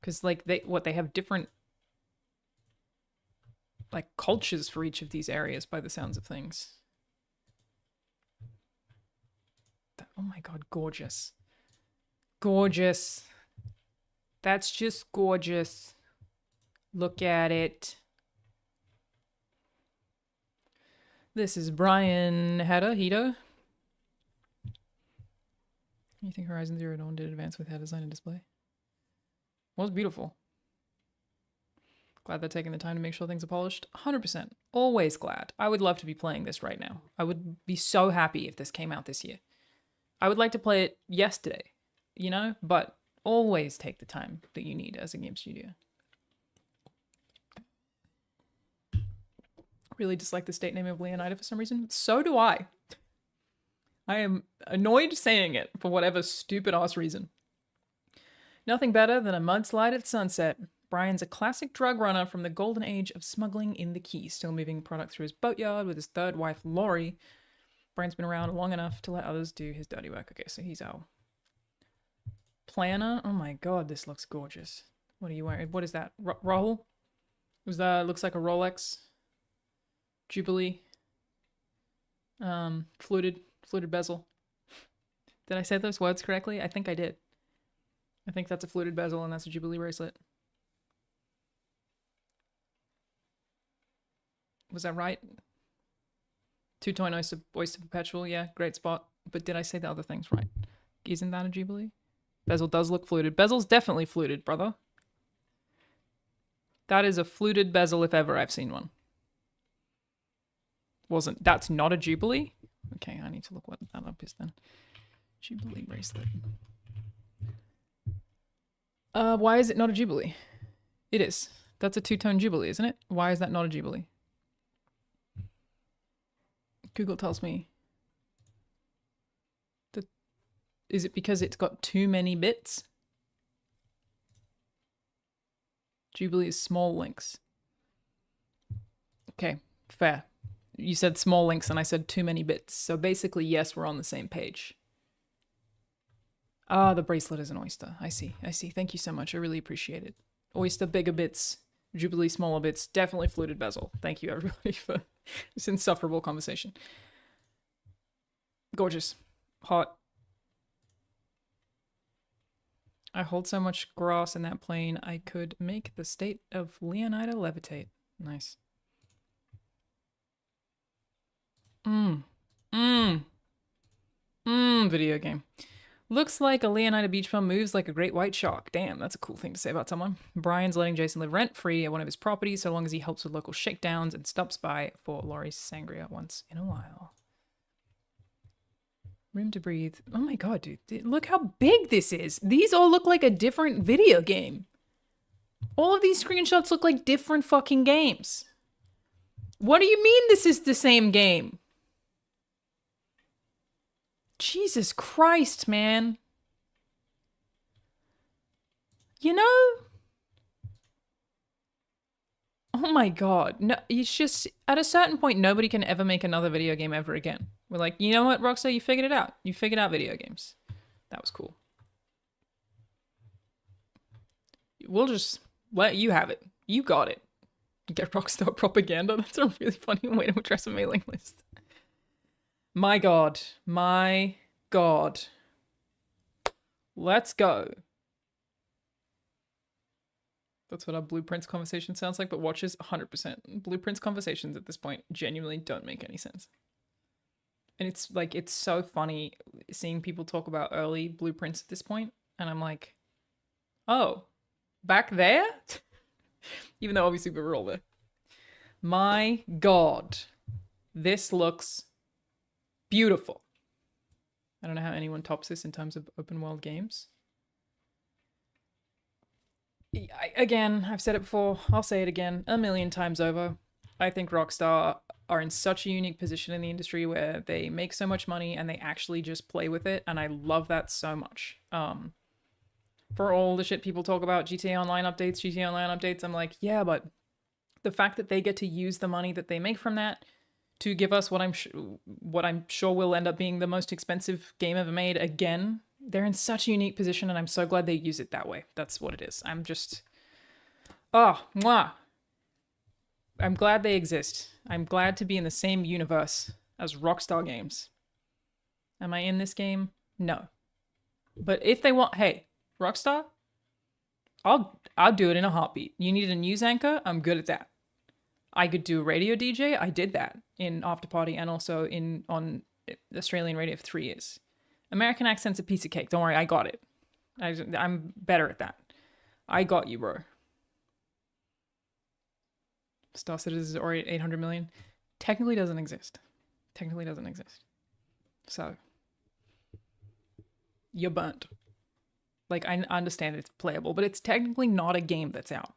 Because, like, they have different, like, cultures for each of these areas, by the sounds of things. Oh my god, gorgeous. Gorgeous. That's just gorgeous. Look at it. This is Brian Heda. You think Horizon Zero Dawn did advance with head design and display? Was beautiful. Glad they're taking the time to make sure things are polished. 100%. Always glad. I would love to be playing this right now. I would be so happy if this came out this year. I would like to play it yesterday, you know? But always take the time that you need as a game studio. Really dislike the state name of Leonida for some reason. So do I. I am annoyed saying it for whatever stupid ass reason. Nothing better than a mudslide at sunset. Brian's a classic drug runner from the golden age of smuggling in the Keys, still moving product through his boatyard with his third wife, Lori. Brian's been around long enough to let others do his dirty work. Okay, so he's our planner. Oh my god, this looks gorgeous. What are you wearing? What is that? Rahul? Looks like a Rolex. Jubilee. Fluted bezel. Did I say those words correctly? I think I did. I think that's a fluted bezel and that's a Jubilee bracelet. Was that right? Two-tone oyster perpetual, yeah, great spot. But did I say the other things right? Isn't that a Jubilee? Bezel does look fluted. Bezel's definitely fluted, brother. That is a fluted bezel if ever I've seen one. That's not a Jubilee? Okay, I need to look what that up is then. Jubilee bracelet. Why is it not a Jubilee? It is. That's a two-tone Jubilee, isn't it? Why is that not a Jubilee? Google tells me. Is it because it's got too many bits? Jubilee is small links. Okay, fair. You said small links and I said too many bits. So basically, yes, we're on the same page. Ah, the bracelet is an oyster. I see. Thank you so much. I really appreciate it. Oyster, bigger bits. Jubilee, smaller bits. Definitely fluted bezel. Thank you, everybody, for this insufferable conversation. Gorgeous. Hot. I hold so much grass in that plane, I could make the state of Leonida levitate. Nice. Video game. Looks like a Leonida beach bum moves like a great white shark. Damn, that's a cool thing to say about someone. Brian's letting Jason live rent-free at one of his properties so long as he helps with local shakedowns and stops by for Laurie's sangria once in a while. Room to breathe. Oh my god, dude. Look how big this is. These all look like a different video game. All of these screenshots look like different fucking games. What do you mean this is the same game? Jesus Christ, man. You know? Oh my god. No, it's just, at a certain point, nobody can ever make another video game ever again. We're like, you know what, Rockstar, you figured it out. You figured out video games. That was cool. We'll just let you have it. You got it. Get Rockstar propaganda. That's a really funny way to address a mailing list. My god. My god. Let's go. That's what our Blueprints conversation sounds like, but watches 100%. Blueprints conversations at this point genuinely don't make any sense. And it's like, it's so funny seeing people talk about early Blueprints at this point, and I'm like, oh, back there? Even though obviously we were all there. My god. This looks beautiful. I don't know how anyone tops this in terms of open world games. Again, I've said it before, I'll say it again a million times over. I think Rockstar are in such a unique position in the industry where they make so much money and they actually just play with it, and I love that so much. For all the shit people talk about, GTA Online updates, I'm like, yeah, but the fact that they get to use the money that they make from that to give us what I'm sure will end up being the most expensive game ever made again, they're in such a unique position, and I'm so glad they use it that way. That's what it is. I'm just... oh, mwah. I'm glad they exist. I'm glad to be in the same universe as Rockstar games. Am I in this game? No. But if they want... hey, Rockstar? I'll do it in a heartbeat. You need a news anchor? I'm good at that. I could do a radio DJ. I did that in Afterparty and also on Australian radio for 3 years. American accent's a piece of cake. Don't worry, I got it. I'm better at that. I got you, bro. Star Citizens is already at 800 million. Technically doesn't exist. So, you're burnt. Like, I understand it's playable, but it's technically not a game that's out.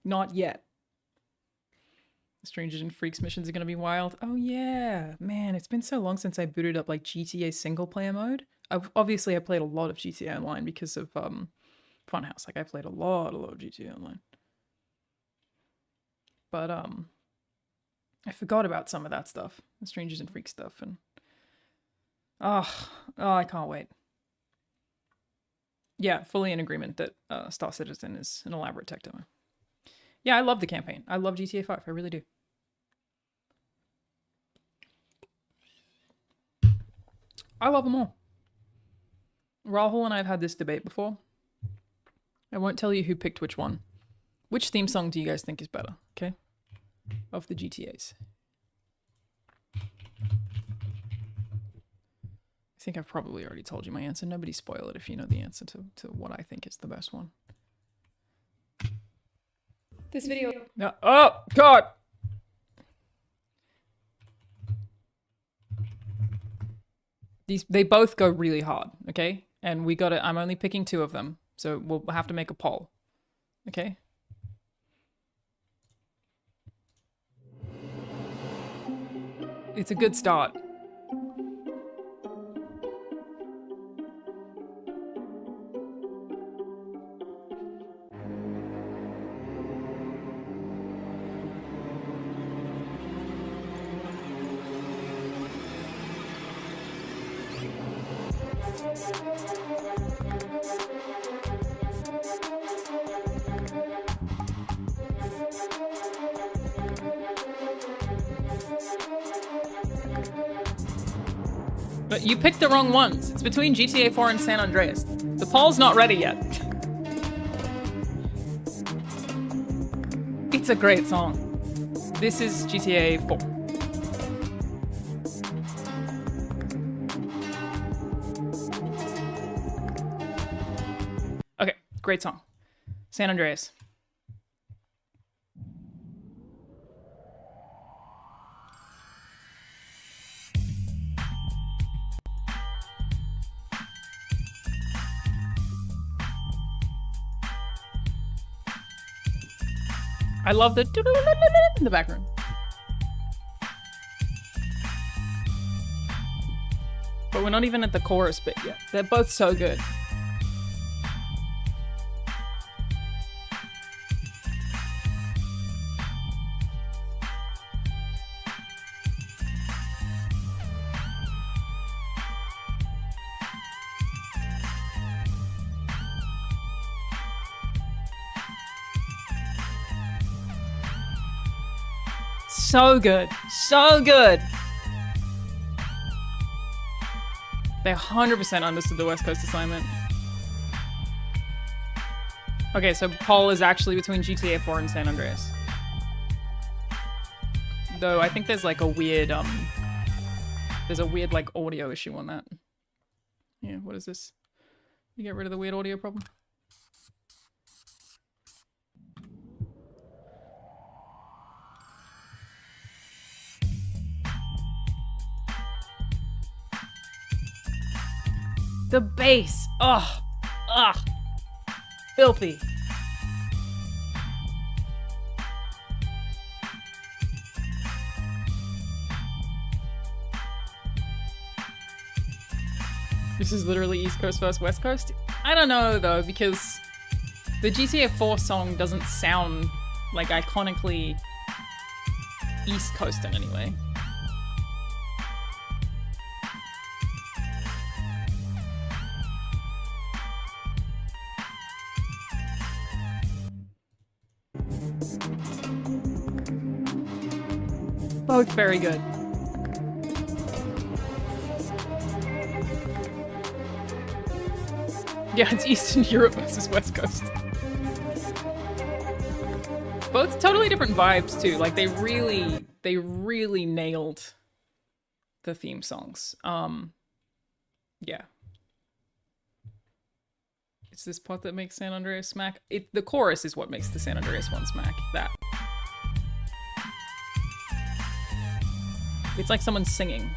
Not yet. Strangers and Freaks missions are going to be wild. Oh yeah, man, it's been so long since I booted up like GTA single player mode. Obviously I played a lot of GTA Online because of Funhouse. Like I played a lot of GTA Online. But I forgot about some of that stuff, the Strangers and Freaks stuff, and oh, I can't wait. Yeah, fully in agreement that Star Citizen is an elaborate tech demo. Yeah, I love the campaign. I love GTA 5. I really do. I love them all. Rahul and I have had this debate before. I won't tell you who picked which one. Which theme song do you guys think is better, okay? Of the GTAs. I think I've probably already told you my answer. Nobody spoil it if you know the answer to what I think is the best one. This video. No. Oh, God! They both go really hard, okay? And we gotta, I'm only picking 2 of them, so we'll have to make a poll, okay? It's a good start. But you picked the wrong ones. It's between GTA 4 and San Andreas. The poll's not ready yet. It's a great song. This is GTA 4. Okay, great song. San Andreas. I love the in the background. But we're not even at the chorus bit yet. They're both so good. So good. So good. They 100% understood the West Coast assignment. Okay, so Paul is actually between GTA 4 and San Andreas. Though I think there's like a weird, like audio issue on that. Yeah, what is this? You get rid of the weird audio problem? The bass. Ugh. Ugh. Filthy. This is literally East Coast versus West Coast? I don't know though, because the GTA 4 song doesn't sound like iconically East Coast in any way. Both very good. Yeah, it's Eastern Europe versus West Coast. Both totally different vibes too. Like they really nailed the theme songs. Yeah. It's this part that makes San Andreas smack. The chorus is what makes the San Andreas one smack. That. It's like someone singing.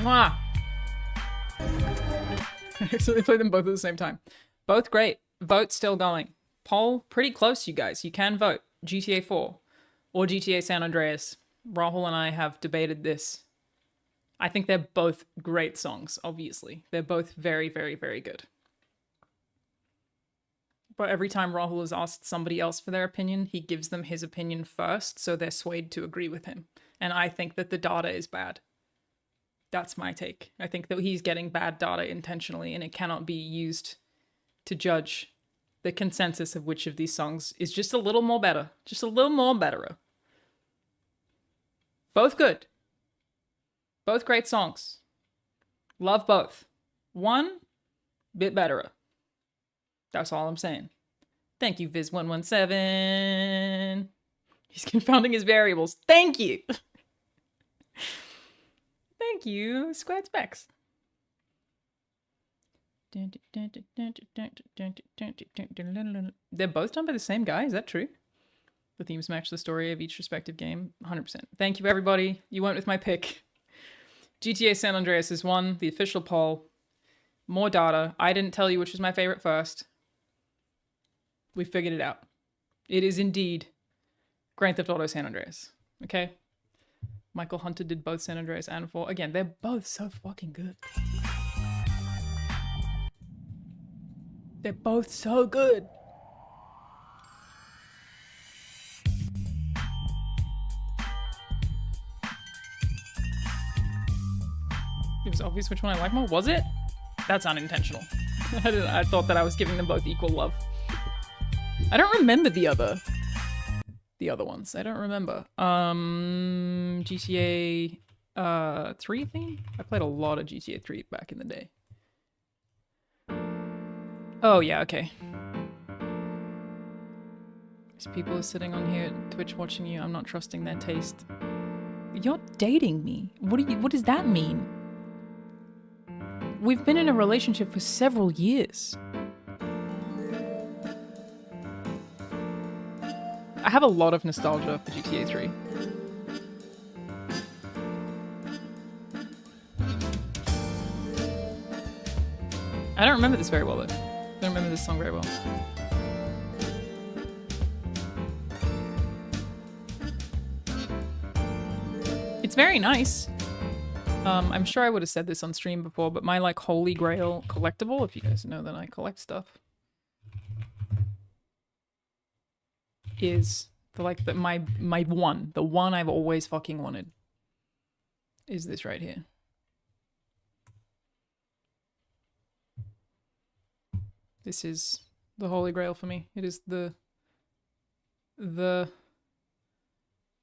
Mwah! So they play them both at the same time. Both great. Vote still going. Poll pretty close, you guys. You can vote. GTA 4 or GTA San Andreas. Rahul and I have debated this. I think they're both great songs, obviously. They're both very, very, very good. But every time Rahul has asked somebody else for their opinion, he gives them his opinion first, so they're swayed to agree with him. And I think that the data is bad. That's my take. I think that he's getting bad data intentionally, and it cannot be used to judge the consensus of which of these songs is just a little more better. Just a little more better. Both good. Both great songs. Love both. One, bit better. That's all I'm saying. Thank you, Viz117. He's confounding his variables. Thank you. Thank you, Squad Specs. They're both done by the same guy, is that true? The themes match the story of each respective game. 100%. Thank you, everybody. You went with my pick. GTA San Andreas is one, the official poll. More data. I didn't tell you which was my favorite first. We figured it out. It is indeed Grand Theft Auto San Andreas. Okay? Michael Hunter did both San Andreas and 4. Again, they're both so fucking good. They're both so good. It was obvious which one I like more. Was it? That's unintentional. I thought that I was giving them both equal love. I don't remember the other ones. I don't remember. GTA 3 theme? I played a lot of GTA 3 back in the day. Oh yeah, okay. These people are sitting on here at Twitch watching you. I'm not trusting their taste. You're dating me. What does that mean? We've been in a relationship for several years. I have a lot of nostalgia for GTA 3. I don't remember this very well though. I don't remember this song very well. It's very nice. I'm sure I would have said this on stream before, but my like holy grail collectible, if you guys know that I collect stuff. is my one, the one I've always fucking wanted is this right here. This is the holy grail for me. It is the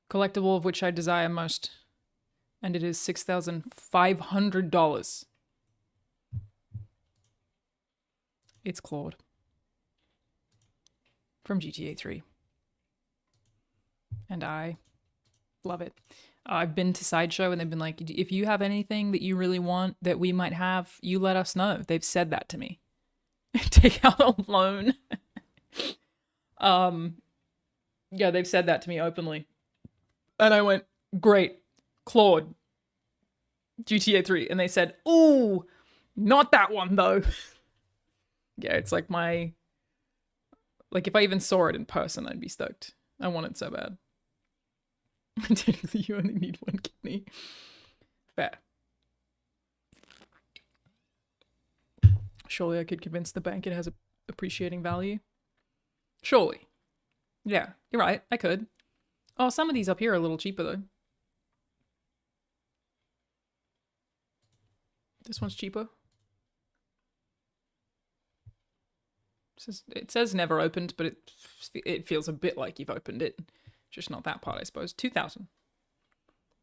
collectible of which I desire most. And it is $6,500. It's Claude from GTA 3. And I love it. I've been to Sideshow and they've been like, if you have anything that you really want that we might have, you let us know. They've said that to me. Take out a loan. Yeah, they've said that to me openly. And I went, great, Claude, GTA 3. And they said, ooh, not that one though. Yeah, it's like my, like if I even saw it in person, I'd be stoked. I want it so bad. Technically, you only need one kidney. Fair. Surely I could convince the bank it has a appreciating value. Surely. Yeah, you're right. I could. Oh, some of these up here are a little cheaper though. This one's cheaper. It says never opened, but it feels a bit like you've opened it. Just not that part, I suppose. 2,000.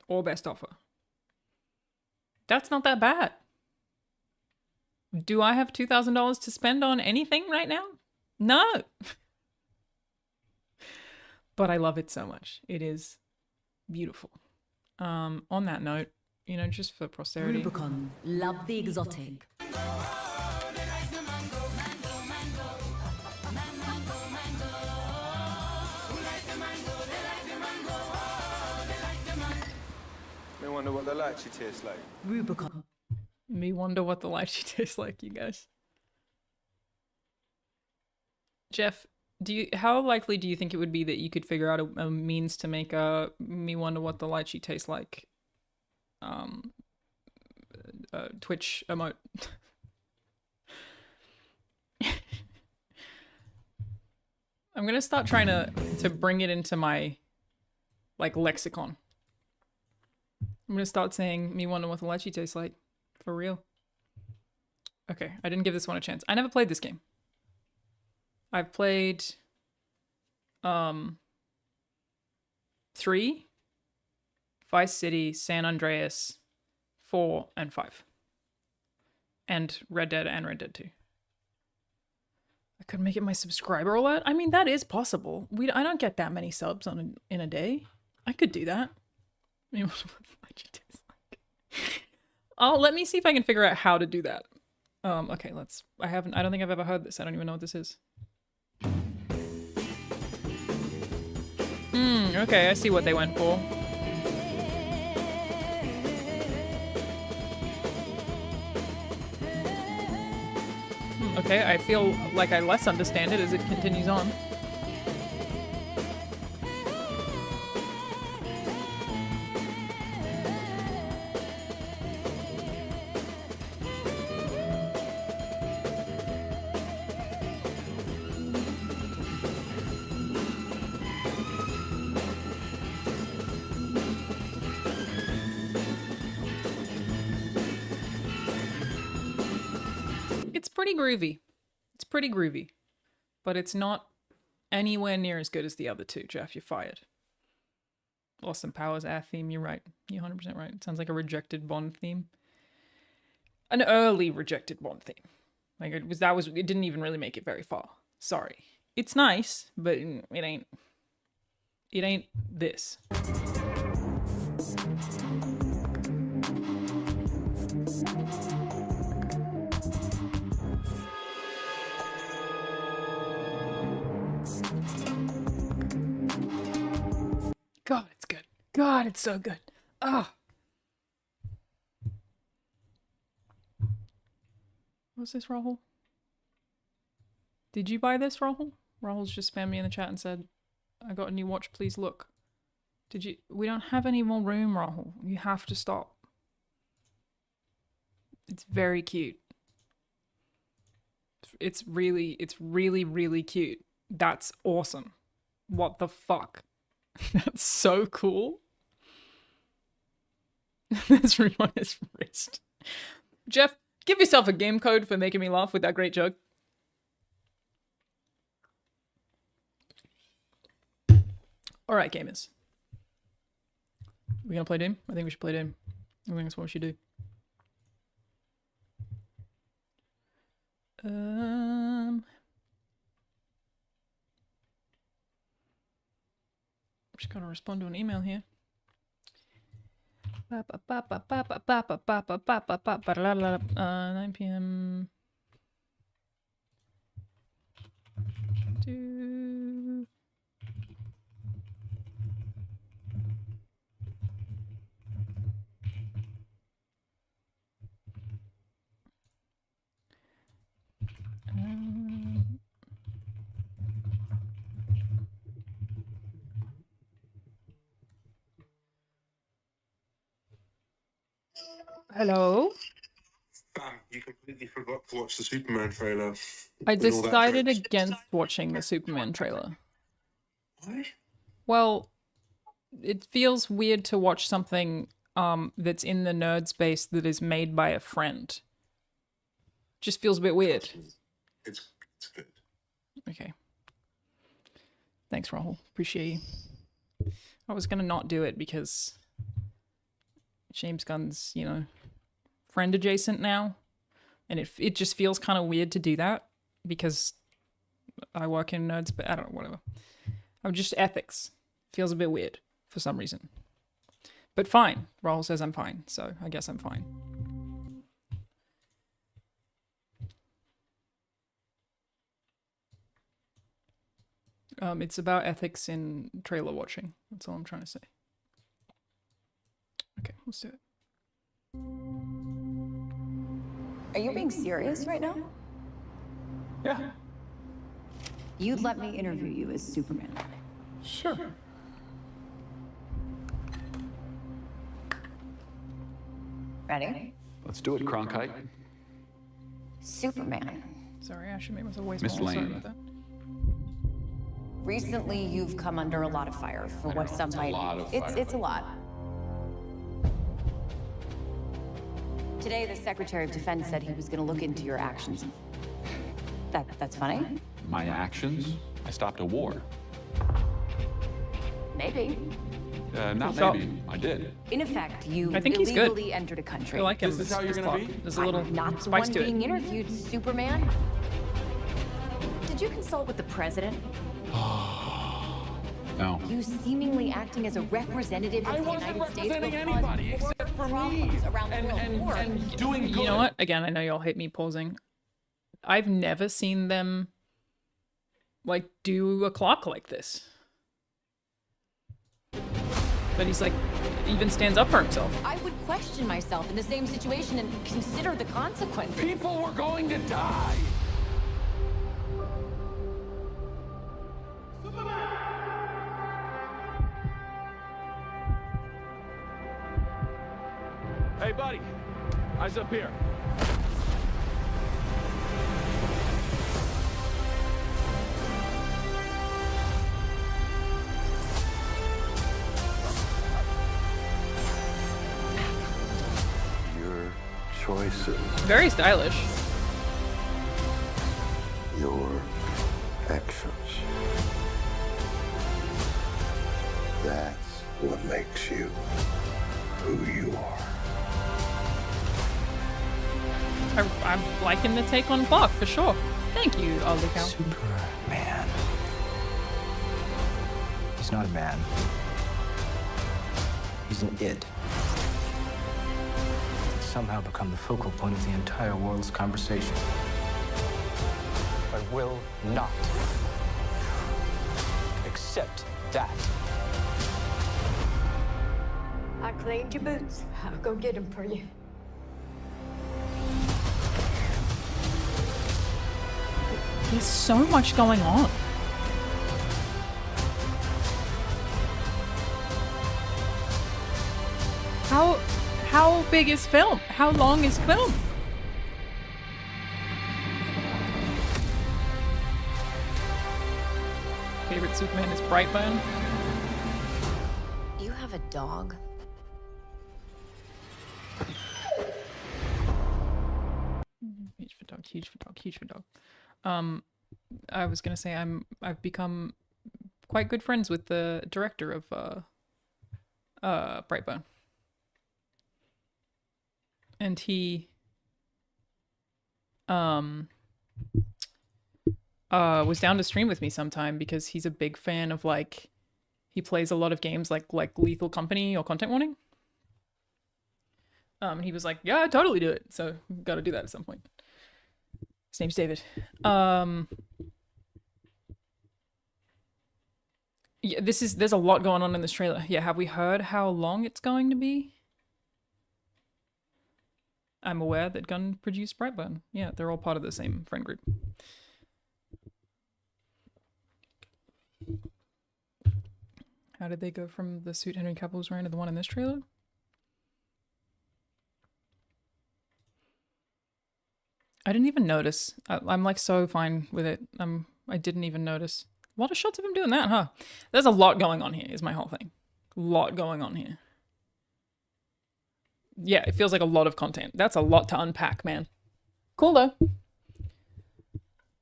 Or best offer. That's not that bad. Do I have $2,000 to spend on anything right now? No. But I love it so much. It is beautiful. On that note, you know, just for posterity. Rubicon, love the exotic. May wonder what the lychee tastes like. Rubicon. Me wonder what the lychee tastes like, you guys. Jeff, how likely do you think it would be that you could figure out a means to make a me wonder what the lychee tastes like Twitch emote? I'm gonna start trying to bring it into my like lexicon. I'm gonna start saying me wonder what the lychee tastes like. For real. Okay, I didn't give this one a chance. I never played this game. I've played 3, Vice City, San Andreas, 4, and 5. And Red Dead and Red Dead 2. I could make it my subscriber alert. I mean, that is possible. I don't get that many subs in a day. I could do that. I mean, oh, let me see if I can figure out how to do that. Okay, I don't think I've ever heard this. I don't even know what this is. Okay, I see what they went for. Okay, I feel like I less understand it as it continues on. Groovy. It's pretty groovy, but it's not anywhere near as good as the other two. Jeff, you're fired. Austin Powers air theme. You're right. You're 100% right. It sounds like a rejected Bond theme. An early rejected Bond theme. Like it didn't even really make it very far. Sorry. It's nice, but it ain't this. God, it's good. God, it's so good. Ah. What's this, Rahul? Did you buy this, Rahul? Rahul's just spammed me in the chat and said, I got a new watch, please look. Did you? We don't have any more room, Rahul. You have to stop. It's very cute. It's really, really cute. That's awesome. What the fuck? That's so cool. That's room on his wrist. Jeff, give yourself a game code for making me laugh with that great joke. Alright, gamers. We gonna play Doom? I think we should play Doom. I think that's what we should do. Just gotta respond to an email here. 9 p.m. Hello? Bam, you completely forgot to watch the Superman trailer. I decided against watching the Superman trailer. Why? Well, it feels weird to watch something that's in the nerd space that is made by a friend. Just feels a bit weird. It's good. Okay. Thanks, Rahul. Appreciate you. I was gonna not do it because James Gunn's, you know, friend adjacent now. And it just feels kind of weird to do that because I work in nerds, but I don't know, whatever. I'm just ethics. Feels a bit weird for some reason. But fine. Rahul says I'm fine, so I guess I'm fine. It's about ethics in trailer watching. That's all I'm trying to say. Okay, let's do it. Are you being serious right now? Yeah. You'd let me interview you as Superman. Sure. Ready? Let's do it, Cronkite. Superman. Sorry, I should make myself way Miss smaller. Sorry Lane. about that. Recently, you've come under a lot of fire for what some might. It's a lot. Today, the Secretary of Defense said he was going to look into your actions. That's funny? My actions? I stopped a war. Maybe. Not So- maybe. I did. In effect, you I think he's good. illegally entered a country. I like him. Is this how you're gonna be? There's a little I'm not the spice one to being it. interviewed, Superman. Did you consult with the president? No. You seemingly acting as a representative of the United States will cause anybody more except for me. problems around the world. And doing good. You know what? Again, I know y'all hate me pausing. I've never seen them like do a clock like this. But he's like even stands up for himself. I would question myself in the same situation and consider the consequences. People were going to die. Hey, buddy. Eyes up here. Your choices, Very stylish. your actions. That's what makes you who you are. I'm liking the take on clock for sure. Thank you, Ugly Cow. Superman. He's not a man. He's an id. He's somehow become the focal point of the entire world's conversation. I will not accept that. I cleaned your boots. I'll go get them for you. There's so much going on. How big is film? How long is film? Favorite that Superman is Brightburn. You have a dog? Huge for dog, huge for dog, huge for dog. I was gonna say I've become quite good friends with the director of Brightburn. And he was down to stream with me sometime because he's a big fan of, like, he plays a lot of games like Lethal Company or Content Warning. And he was like, yeah, I'd totally do it. So we've got to do that at some point. His name's David. Yeah, there's a lot going on in this trailer. Yeah, have we heard how long it's going to be? I'm aware that Gunn produced Brightburn. Yeah, they're all part of the same friend group. How did they go from the suit Henry Cavill was wearing to the one in this trailer? I didn't even notice. I'm like so fine with it. I didn't even notice. A lot of shots of him doing that, huh? There's a lot going on here, is my whole thing. A lot going on here. Yeah, it feels like a lot of content. That's a lot to unpack, man. Cool though.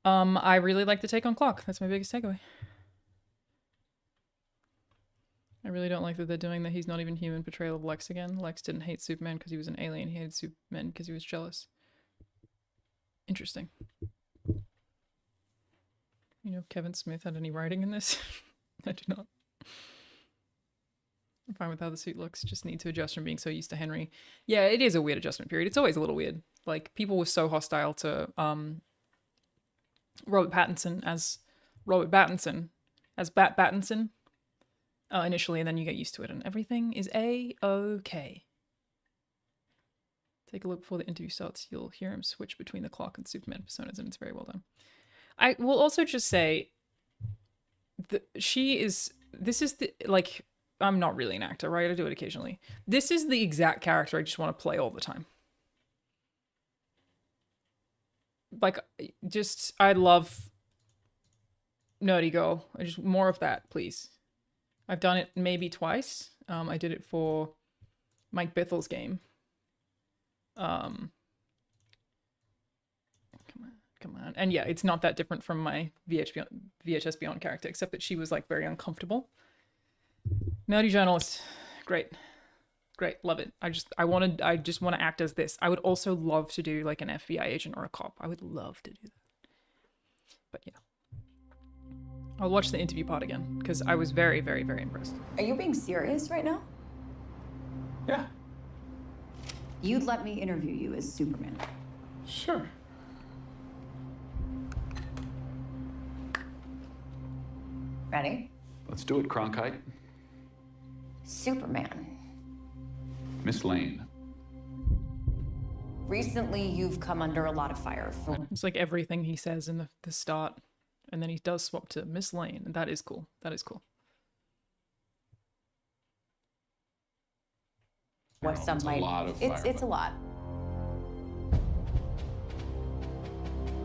I really like the take on Clark. That's my biggest takeaway. I really don't like that they're doing the he's not even human portrayal of Lex again. Lex didn't hate Superman because he was an alien. He hated Superman because he was jealous. Interesting. You know if Kevin Smith had any writing in this? I do not. I'm fine with how the suit looks. Just need to adjust from being so used to Henry. Yeah, it is a weird adjustment period. It's always a little weird. Like, people were so hostile to Robert Pattinson as Bat Pattinson initially, and then you get used to it, and everything is A-okay. Take a look before the interview starts. You'll hear him switch between the Clark and Superman personas, and it's very well done. I will also just say that I'm not really an actor, right? I do it occasionally. This is the exact character I just want to play all the time. Like, I love Nerdy Girl. I just, more of that, please. I've done it maybe twice. I did it for Mike Bithel's game. Come on. And yeah, it's not that different from my VHS Beyond character, except that she was like very uncomfortable. Nerdy journalist. Great. Love it. I just want to act as this. I would also love to do like an FBI agent or a cop. I would love to do that. But yeah. I'll watch the interview part again because I was very, very, very impressed. Are you being serious right now? Yeah. You'd let me interview you as Superman. Sure. Ready? Let's do it, Cronkite. Superman. Miss Lane. Recently, you've come under a lot of fire for... It's like everything he says in the start, and then he does swap to Miss Lane, and that is cool. That is cool. What some might... It's a lot.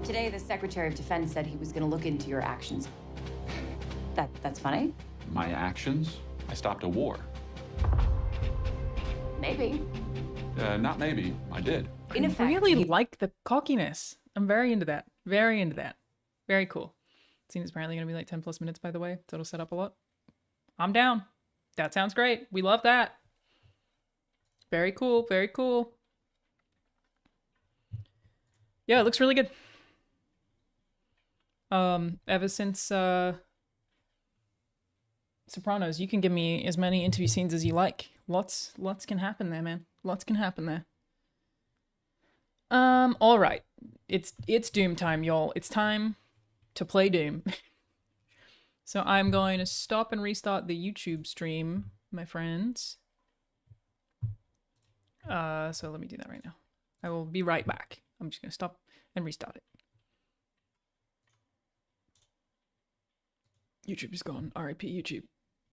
Today, the Secretary of Defense said he was going to look into your actions. That's funny? My actions? I stopped a war. Maybe. Not maybe. I did. I really like the cockiness. I'm very into that. Very into that. Very cool. Scene is apparently going to be like 10 plus minutes, by the way, so it'll set up a lot. I'm down. That sounds great. We love that. Very cool. Very cool. Yeah, it looks really good. Ever since Sopranos, you can give me as many interview scenes as you like. Lots can happen there, man. Lots can happen there. All right. It's Doom time, y'all. It's time to play Doom. So I'm going to stop and restart the YouTube stream, my friends. So let me do that right now. I will be right back. I'm just going to stop and restart it. YouTube is gone. RIP YouTube.